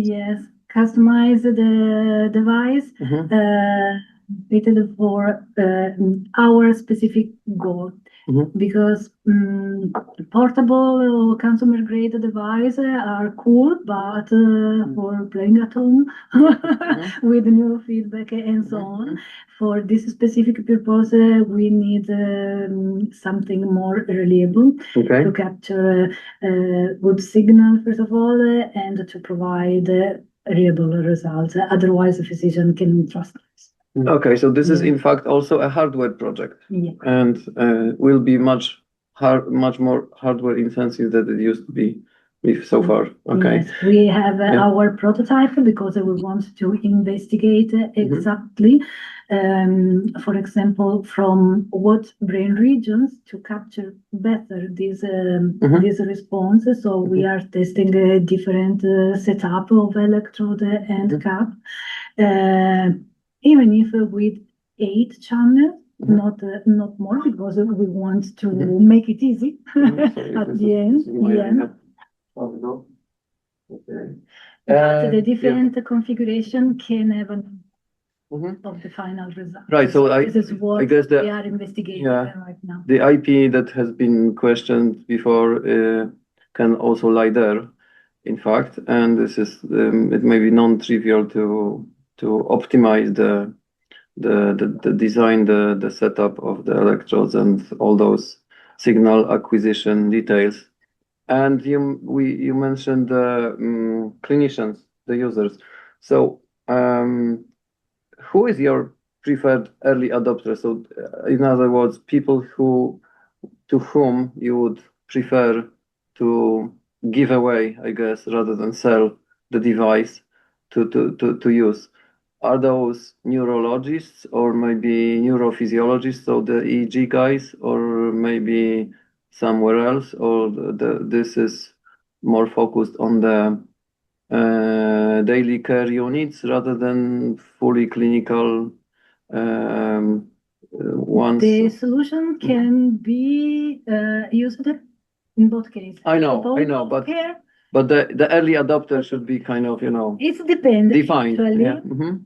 [SPEAKER 3] the device fitted for our specific goal. Because portable or consumer grade devices are cool, but for playing at home with neurofeedback and so on, for this specific purpose, we need something more reliable to capture good signal, first of all, and to provide reliable results. Otherwise, the physician can trust us.
[SPEAKER 6] Okay, so this is in fact also a hardware project, and will be much more hardware intensive than it used to be so far. Okay.
[SPEAKER 3] Yes, we have our prototype because we want to investigate exactly, for example, from what brain regions to capture better this response. So we are testing a different setup of electrode and cap. Even if with 8 channels, not more, because we want to make it easy at the end.
[SPEAKER 6] Okay.
[SPEAKER 3] But the different configuration can have an of the final result.
[SPEAKER 6] Right. So
[SPEAKER 3] this is what
[SPEAKER 6] I guess
[SPEAKER 3] we are investigating right now.
[SPEAKER 6] The IP that has been questioned before can also lie there, in fact, and this is it may be non-trivial to optimize the design, the setup of the electrodes and all those signal acquisition details. And you mentioned the clinicians, the users. So who is your preferred early adopter? So in other words, people to whom you would prefer to give away, I guess, rather than sell the device to use. Are those neurologists or maybe neurophysiologists, so the EEG guys, or maybe somewhere else, or this is more focused on the daily care units rather than fully clinical ones?
[SPEAKER 3] The solution can be used in both cases.
[SPEAKER 6] I know, but the early adopter should be kind of,
[SPEAKER 3] It depends
[SPEAKER 6] defined.
[SPEAKER 3] Actually,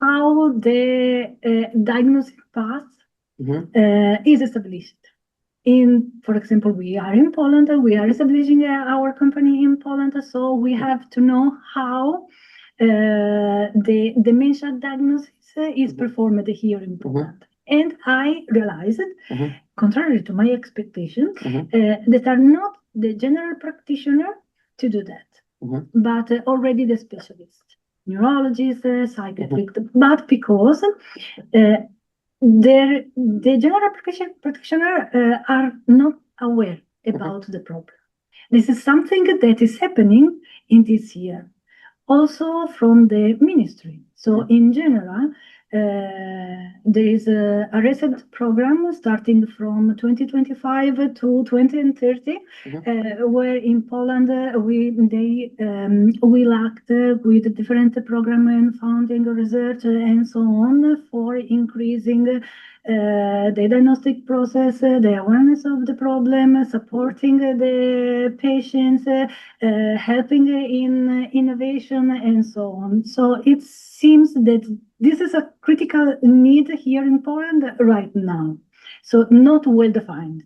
[SPEAKER 3] how the diagnostic path is established. For example, we are in Poland. We are establishing our company in Poland, so we have to know how the dementia diagnosis is performed here in Poland. And I realized, contrary to my expectations, that are not the general practitioner to do that, but already the specialist, neurologist, psychiatric, but because the general practitioner are not aware about the problem. This is something that is happening in this year, also from the ministry. So in general, there is a recent program starting from 2025 to 2030, where in Poland we will act with different program and funding research and so on for increasing the diagnostic process, the awareness of the problem, supporting the patients, helping in innovation and so on. So it seems that this is a critical need here in Poland right now. So not well defined.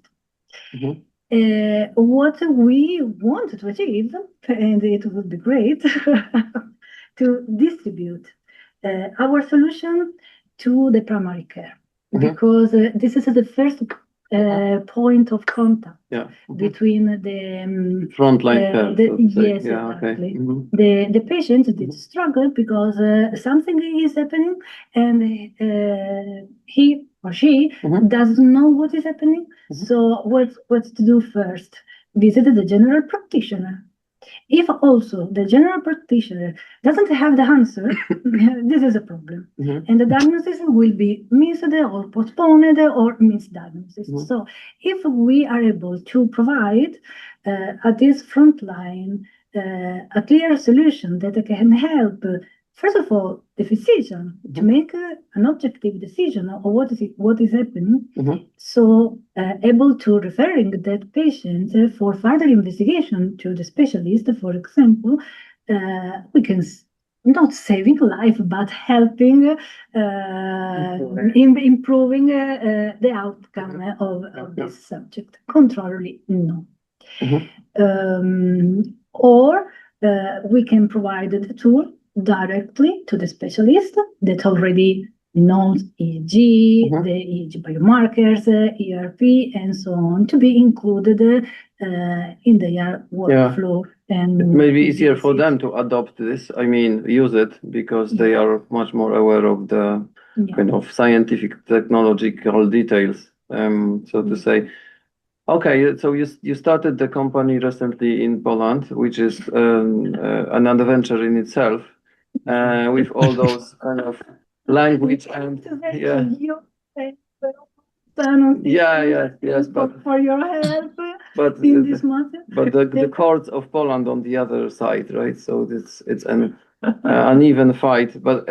[SPEAKER 3] What we want to achieve, and it would be great, to distribute our solution to the primary care. Because this is the first point of contact between the
[SPEAKER 6] frontline care.
[SPEAKER 3] Yes, exactly. The patient did struggle because something is happening, and he or she doesn't know what is happening. So what to do first? Visit the general practitioner If also the general practitioner doesn't have the answer, this is a problem. And the diagnosis will be missed or postponed or misdiagnosis. So if we are able to provide at this front line a clear solution that can help, first of all, the physician to make an objective decision of what is happening, so able to referring that patient for further investigation to the specialist, for example, we can not saving life, but helping in improving the outcome of this subject. Contrarily, no. Or we can provide the tool directly to the specialist that already knows EEG, the EEG biomarkers, ERP, and so on, to be included in their workflow. And
[SPEAKER 6] it may be easier for them to adopt this, use it, because they are much more aware of the kind of scientific, technological details, so to say. Okay, so you started the company recently in Poland, which is an adventure in itself, with all those kind of language and yes, but
[SPEAKER 3] for your help
[SPEAKER 6] but
[SPEAKER 3] in this matter.
[SPEAKER 6] But the courts of Poland on the other side, right? So it's an uneven fight. But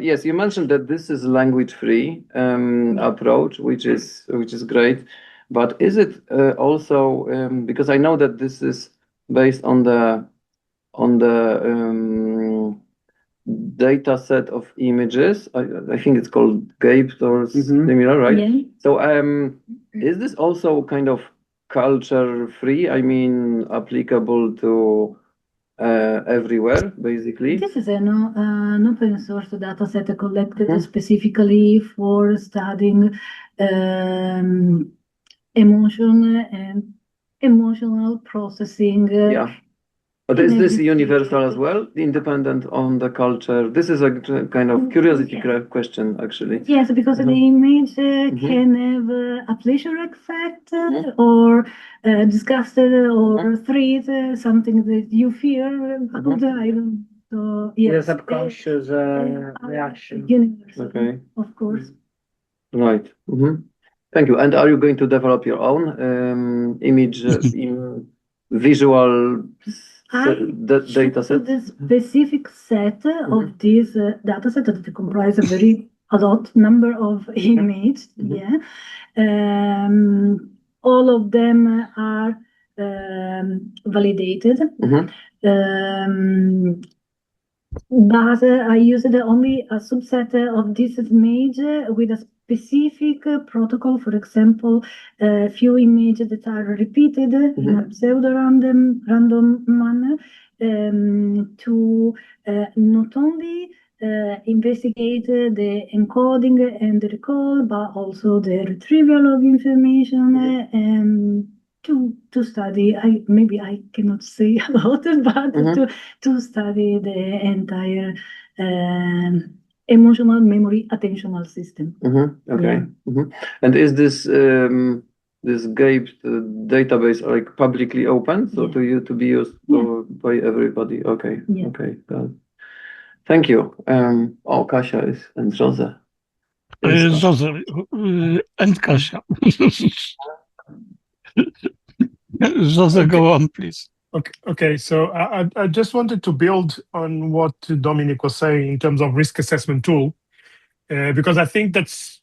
[SPEAKER 6] yes, you mentioned that this is language-free approach, which is great. But is it also because I know that this is based on the data set of images. I think it's called GAPE or similar, right?
[SPEAKER 3] Yeah.
[SPEAKER 6] So is this also kind of culture free? Applicable to everywhere, basically?
[SPEAKER 3] This is an open source data set collected specifically for studying emotion and emotional processing.
[SPEAKER 6] But is this universal as well, independent on the culture? This is a kind of curiosity question, actually.
[SPEAKER 3] Yes, because the image can have a pleasure effect or disgust or threat, something that you fear. So yes,
[SPEAKER 2] the subconscious reaction.
[SPEAKER 3] Universal,
[SPEAKER 6] okay,
[SPEAKER 3] of course.
[SPEAKER 6] Right. Thank you. And are you going to develop your own image visual data set?
[SPEAKER 3] The specific set of this data set that comprise a very a lot number of images. All of them are validated. But I used only a subset of this image with a specific protocol. For example, a few images that are repeated in a pseudo-random manner to not only investigate the encoding and the recall, but also the retrieval of information and to study. Maybe I cannot say a lot, but to study the entire emotional memory attentional system.
[SPEAKER 6] Okay. And is this this GAPE database like publicly open, so to be used by everybody? Okay. Okay. Got it. Thank you. Kasia is and Jose.
[SPEAKER 1] Jose and Kasia. Jose, go on, please.
[SPEAKER 7] Okay. So I just wanted to build on what Dominic was saying in terms of risk assessment tool, because I think that's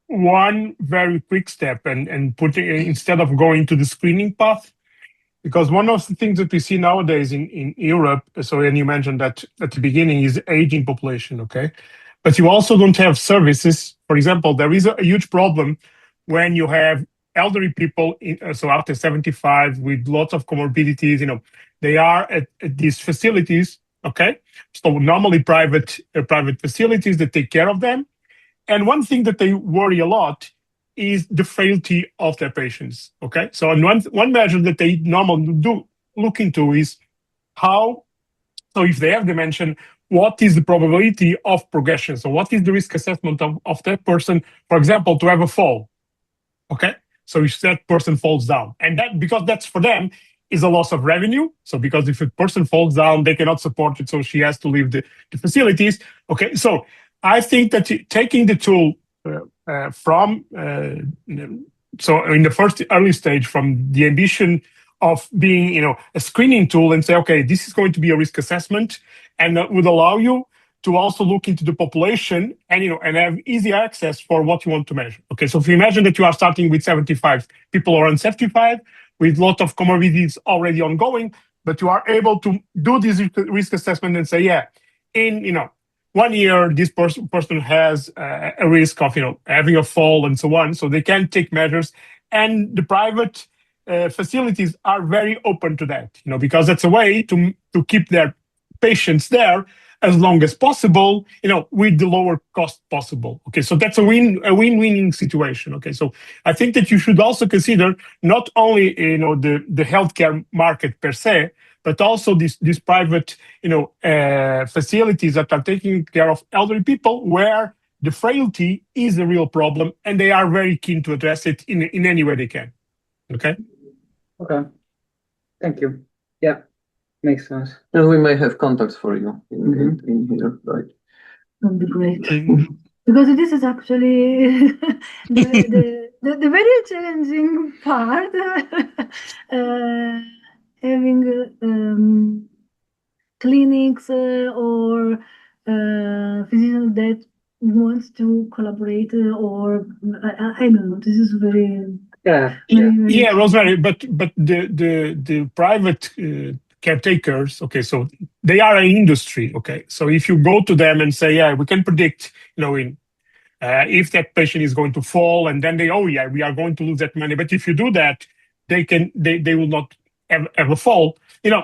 [SPEAKER 7] one very quick step and putting instead of going to the screening path, because one of the things that we see nowadays in Europe, and you mentioned that at the beginning, is aging population, okay? But you also don't have services. For example, there is a huge problem when you have elderly people, so after 75 with lots of comorbidities, they are at these facilities, okay? So normally private facilities that take care of them. And one thing that they worry a lot is the frailty of their patients, okay? So one measure that they normally do look into is so if they have dementia, what is the probability of progression? So what is the risk assessment of that person, for example, to have a fall, okay? So if that person falls down, and that because that's for them is a loss of revenue. So because if a person falls down, they cannot support it, so she has to leave the facilities. Okay, so I think that taking the tool from so in the first early stage, from the ambition of being a screening tool, and say, okay, this is going to be a risk assessment, and that would allow you to also look into the population and have easy access for what you want to measure. Okay, so if you imagine that you are starting with 75 people around 75 with a lot of comorbidities already ongoing, but you are able to do this risk assessment and say, yeah, in 1 year, this person has a risk of having a fall and so on, so they can take measures, and the private facilities are very open to that, because that's a way to keep their patients there as long as possible, with the lower cost possible. Okay, so that's a win-winning situation. Okay, so I think that you should also consider not only the healthcare market per se, but also these private facilities that are taking care of elderly people, where the frailty is a real problem, and they are very keen to address it in any way they can. Okay.
[SPEAKER 2] Okay. Thank you. Yeah. Makes sense.
[SPEAKER 6] And we may have contacts for you in here, right?
[SPEAKER 3] That would be great. Because this is actually the very challenging part, having clinics or physicians that wants to collaborate, or I don't know. This is very
[SPEAKER 7] yeah, Rosmary. But the private caretakers, okay, so they are an industry, okay. So if you go to them and say, yeah, we can predict, if that patient is going to fall, and then we are going to lose that money. But if you do that, they will not ever fall.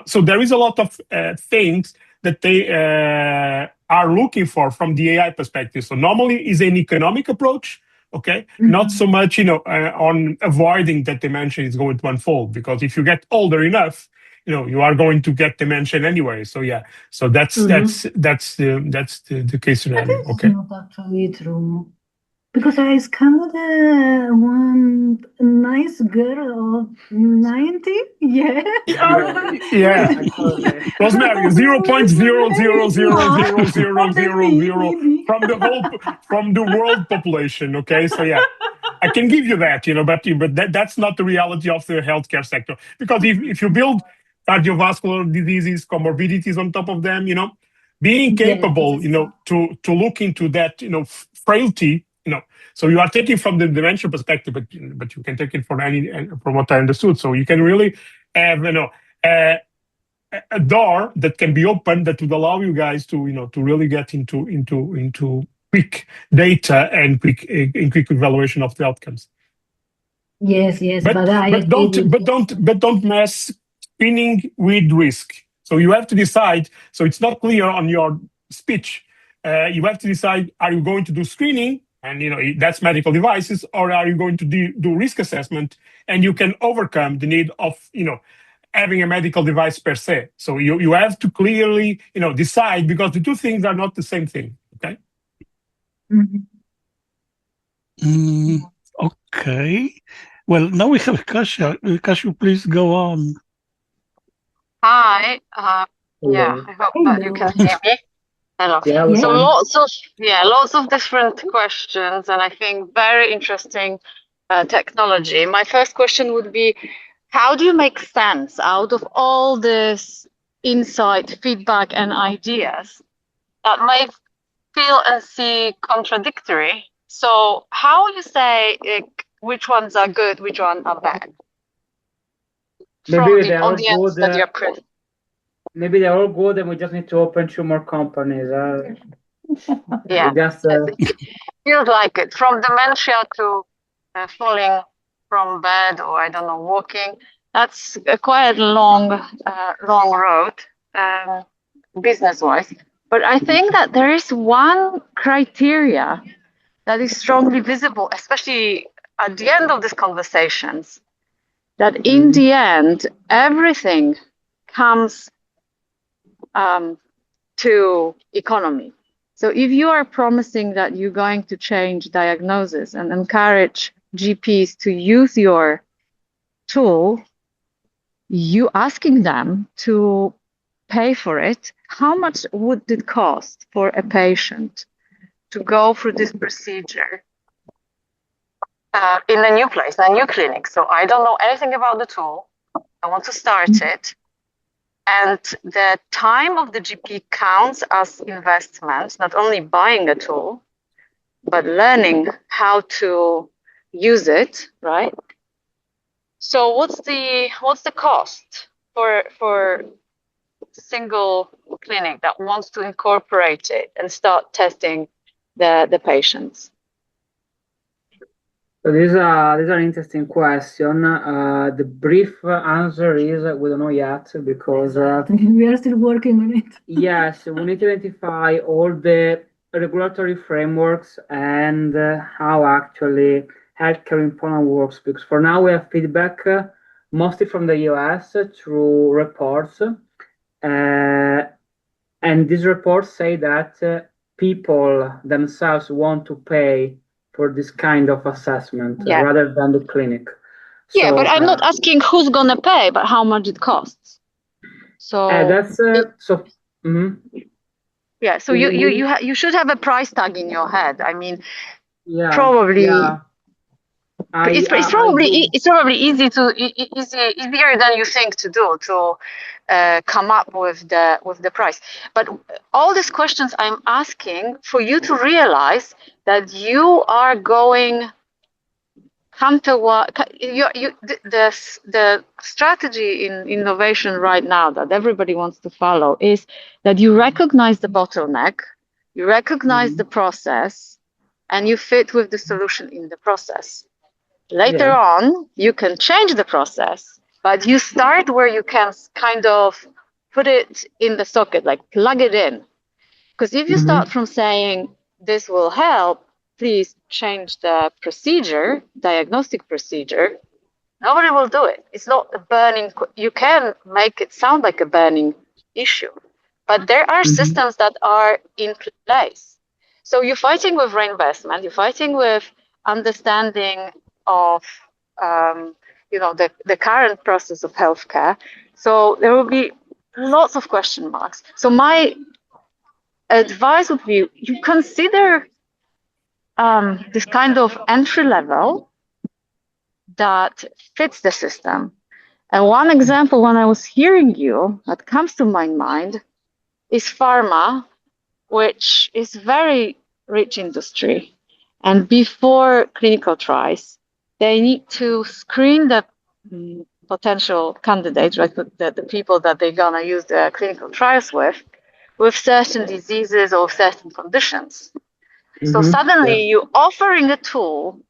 [SPEAKER 7] So there is a lot of things that they are looking for from the AI perspective. So normally is an economic approach, okay, not so much on avoiding that dementia is going to unfold, because if you get older enough, you are going to get dementia anyway. So yeah, so that's the case scenario. Okay.
[SPEAKER 3] That's not actually true, because I scanned one nice girl of 90. Yeah.
[SPEAKER 7] Yeah. Rosmary, 0.0000000 from the world population. Okay, so yeah, I can give you that, but that's not the reality of the healthcare sector. Because if you build cardiovascular diseases, comorbidities on top of them, being capable, to look into that, frailty, so you are taking from the dementia perspective, but you can take it from what I understood. So you can really have, a door that can be opened that would allow you guys to, to really get into quick data and quick evaluation of the outcomes.
[SPEAKER 3] Yes,
[SPEAKER 7] but don't mess screening with risk. So you have to decide. So it's not clear on your speech. You have to decide: are you going to do screening, and that's medical devices, or are you going to do risk assessment? And you can overcome the need of having a medical device per se. So you have to clearly decide, because the two things are not the same thing. Okay.
[SPEAKER 1] Okay. Well, now we have Kasia. Kasia, please go on.
[SPEAKER 8] Hi. Yeah, I hope that you can hear me. Hello.
[SPEAKER 2] Yeah,
[SPEAKER 8] so lots of different questions, and I think very interesting technology. My first question would be, how do you make sense out of all this insight, feedback, and ideas that may feel and see contradictory? So how will you say which ones are good, which ones are bad?
[SPEAKER 2] Maybe they're all
[SPEAKER 8] audience
[SPEAKER 2] good.
[SPEAKER 8] That you're pretty.
[SPEAKER 2] Maybe they're all good, and we just need to open 2 more companies.
[SPEAKER 8] Yeah, feels like it. From dementia to falling from bed, or I don't know, walking. That's a quite long road, business-wise. But I think that there is one criteria that is strongly visible, especially at the end of these conversations, that in the end, everything comes to economy. So if you are promising that you're going to change diagnosis and encourage GPs to use your tool, you asking them to pay for it, how much would it cost for a patient to go through this procedure in a new place, a new clinic? So I don't know anything about the tool. I want to start it. And the time of the GP counts as investment, not only buying a tool, but learning how to use it, right? So what's the cost for single clinic that wants to incorporate it and start testing the patients?
[SPEAKER 2] So this is an interesting question. The brief answer is we don't know yet because
[SPEAKER 3] we are still working on it.
[SPEAKER 2] yes, we need to identify all the regulatory frameworks and how actually healthcare in Poland works. Because for now we have feedback mostly from the US through reports, and these reports say that people themselves want to pay for this kind of assessment rather than the clinic.
[SPEAKER 8] Yeah, but I'm not asking who's gonna pay, but how much it costs. So
[SPEAKER 2] that's so.
[SPEAKER 8] Yeah, so you should have a price tag in your head. I mean, probably.
[SPEAKER 2] Yeah.
[SPEAKER 8] It's probably easier than you think to do to come up with the price. But all these questions I'm asking for you to realize that you are going counter what the strategy in innovation right now that everybody wants to follow is that you recognize the bottleneck, you recognize the process, and you fit with the solution in the process. Later on, you can change the process, but you start where you can kind of put it in the socket, like plug it in. Because if you start from saying, this will help, please change the procedure, diagnostic procedure, nobody will do it. It's not a burning, you can make it sound like a burning issue, but there are systems that are in place. So you're fighting with reinvestment, you're fighting with understanding of the current process of healthcare. So there will be lots of question marks. So my advice would be you consider this kind of entry level that fits the system. And one example, when I was hearing you, that comes to my mind is pharma, which is very rich industry. And before clinical trials, they need to screen the potential candidates, right, the people that they're going to use the clinical trials with certain diseases or certain conditions. So suddenly you're offering a tool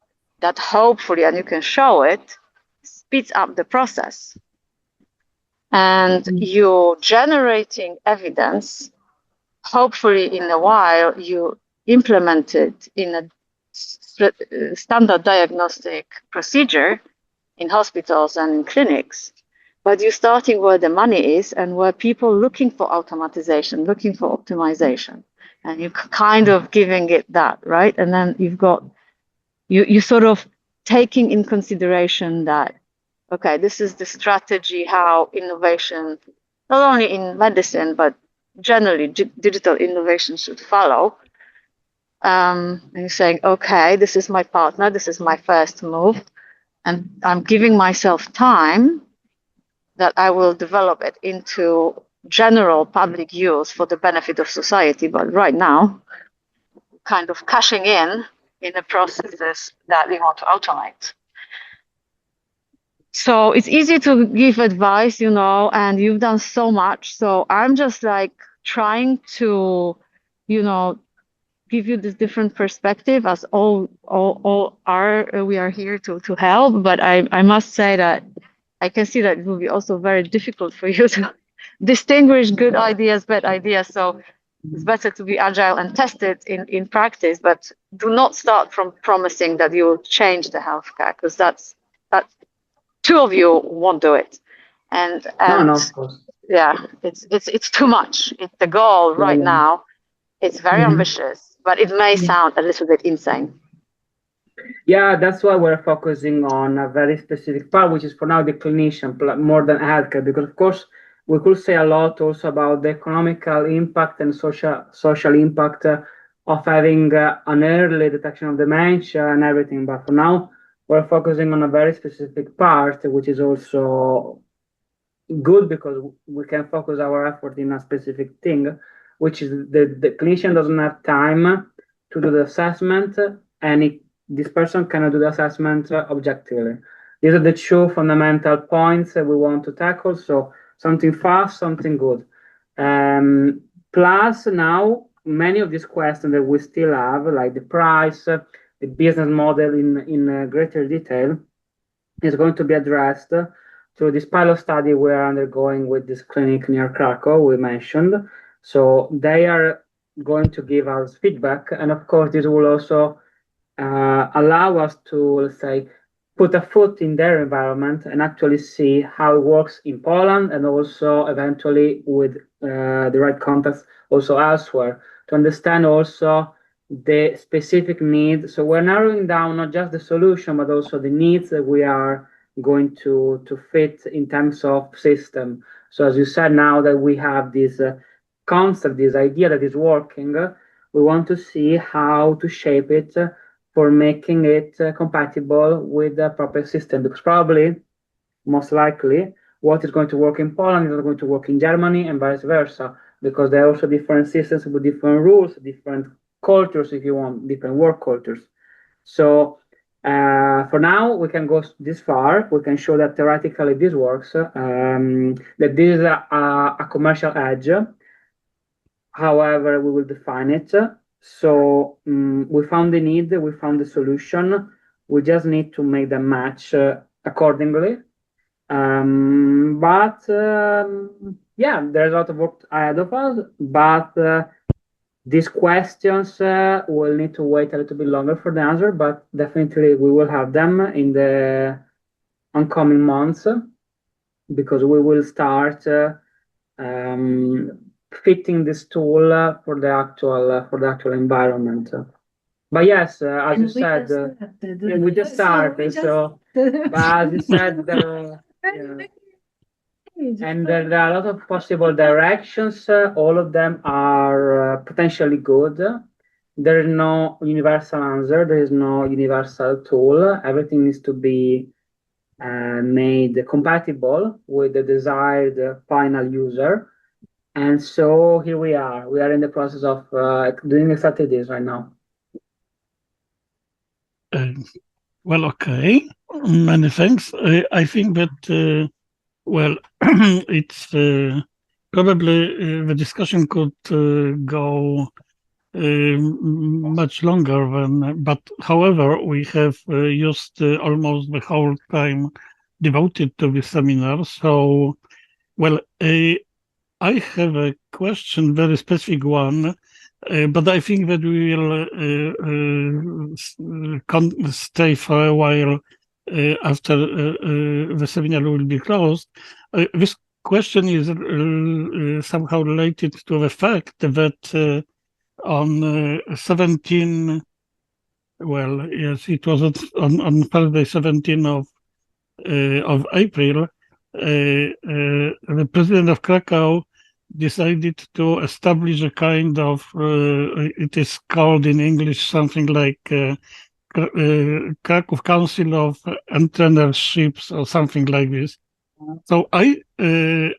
[SPEAKER 8] that hopefully, and you can show it, speeds up the process. And you're generating evidence. Hopefully in a while you implement it in a standard diagnostic procedure in hospitals and in clinics. But you're starting where the money is and where people looking for automatization, looking for optimization. And you're kind of giving it that, right? And then you've got, you sort of taking in consideration that, okay, this is the strategy how innovation, not only in medicine, but generally digital innovation should follow. And you're saying, okay, this is my partner, this is my first move, and I'm giving myself time that I will develop it into general public use for the benefit of society. But right now, kind of cashing in the processes that we want to automate. So it's easy to give advice, and you've done so much. So I'm just like trying to, give you this different perspective as all are. We are here to help. But I must say that I can see that it will be also very difficult for you to distinguish good ideas, bad ideas. So it's better to be agile and test it in practice, but do not start from promising that you will change the healthcare, because that two of you won't do it. And
[SPEAKER 2] no, of course.
[SPEAKER 8] Yeah, it's too much. It's the goal right now. It's very ambitious, but it may sound a little bit insane.
[SPEAKER 2] Yeah, that's why we're focusing on a very specific part, which is for now the clinician more than healthcare, because of course we could say a lot also about the economical impact and social impact of having an early detection of dementia and everything. But for now, we're focusing on a very specific part, which is also good because we can focus our effort in a specific thing, which is the clinician doesn't have time to do the assessment, and this person cannot do the assessment objectively. These are the two fundamental points that we want to tackle. So something fast, something good. Plus now many of these questions that we still have, like the price, the business model in greater detail, is going to be addressed through this pilot study we're undergoing with this clinic near Krakow we mentioned. So they are going to give us feedback, and of course this will also allow us to, let's say, put a foot in their environment and actually see how it works in Poland, and also eventually with the right contacts also elsewhere, to understand also the specific needs. So we're narrowing down not just the solution, but also the needs that we are going to fit in terms of system. So as you said, now that we have this concept, this idea that is working, we want to see how to shape it for making it compatible with the proper system, because probably, most likely, what is going to work in Poland is not going to work in Germany, and vice versa, because there are also different systems with different rules, different cultures, if you want, different work cultures. So for now, we can go this far. We can show that theoretically this works, that this is a commercial edge. However, we will define it. So we found the need, we found the solution. We just need to make them match accordingly. Yeah, there's a lot of work ahead of us, but these questions will need to wait a little bit longer for the answer, but definitely we will have them in the oncoming months, because we will start fitting this tool for the actual environment. But yes, as you said, we just started. So, but as you said, and there are a lot of possible directions. All of them are potentially good. There is no universal answer. There is no universal tool. Everything needs to be made compatible with the desired final user. And so here we are. We are in the process of doing exactly this right now.
[SPEAKER 1] Well, okay. Many thanks. I think that, well, it's probably the discussion could go much longer than, but however, we have used almost the whole time devoted to this seminar. So, well, I have a question, very specific one, but I think that we will stay for a while after the seminar will be closed. This question is somehow related to the fact that on 17, well, yes, it was on Thursday, 17 of April, the president of Krakow decided to establish a kind of, it is called in English something like Krakow Council of Entrepreneurships or something like this. So I think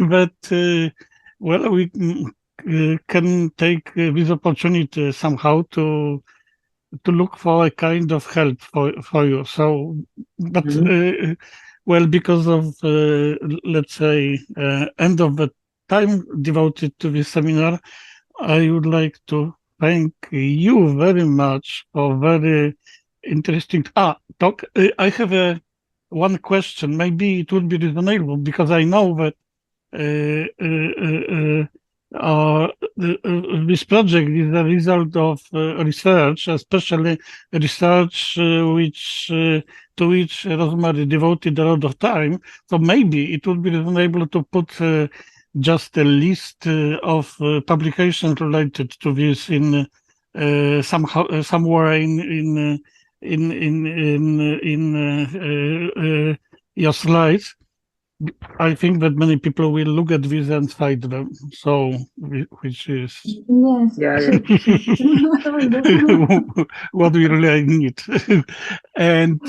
[SPEAKER 1] that, we can take this opportunity somehow to look for a kind of help for you. So, but because of let's say end of the time devoted to this seminar, I would like to thank you very much for very interesting talk. I have one question. Maybe it would be reasonable, because I know that this project is a result of research, especially research to which Rosmary devoted a lot of time. So maybe it would be reasonable to put just a list of publications related to this in somehow somewhere in your slides. I think that many people will look at this and cite them. So, which is
[SPEAKER 3] Yes.
[SPEAKER 2] Yeah.
[SPEAKER 1] what we really need. And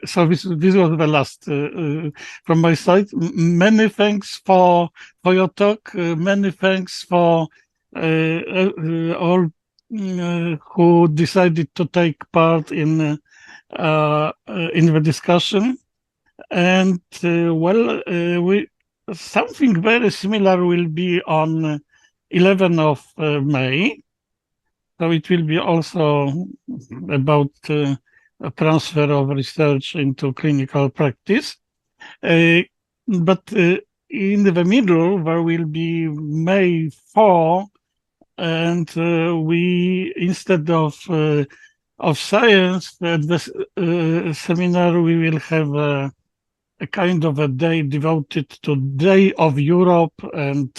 [SPEAKER 1] so this was the last from my side. Many thanks for your talk. Many thanks for all who decided to take part in the discussion. And something very similar will be on 11th of May. So it will be also about a transfer of research into clinical practice. But in the middle, there will be May 4, and we, instead of science, at the seminar, we will have a kind of a day devoted to Day of Europe, and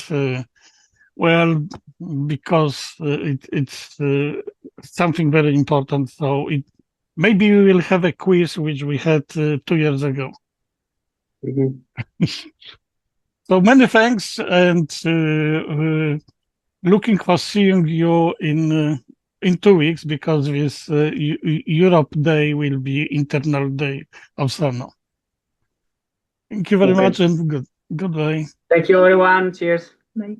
[SPEAKER 1] because it's something very important. So maybe we will have a quiz which we had 2 years ago.
[SPEAKER 2] Mm-hmm.
[SPEAKER 1] So many thanks, and looking for seeing you in 2 weeks, because this Europe Day will be internal day of Sano. Thank you very much, and goodbye.
[SPEAKER 2] Thank you, everyone. Cheers.
[SPEAKER 3] Bye.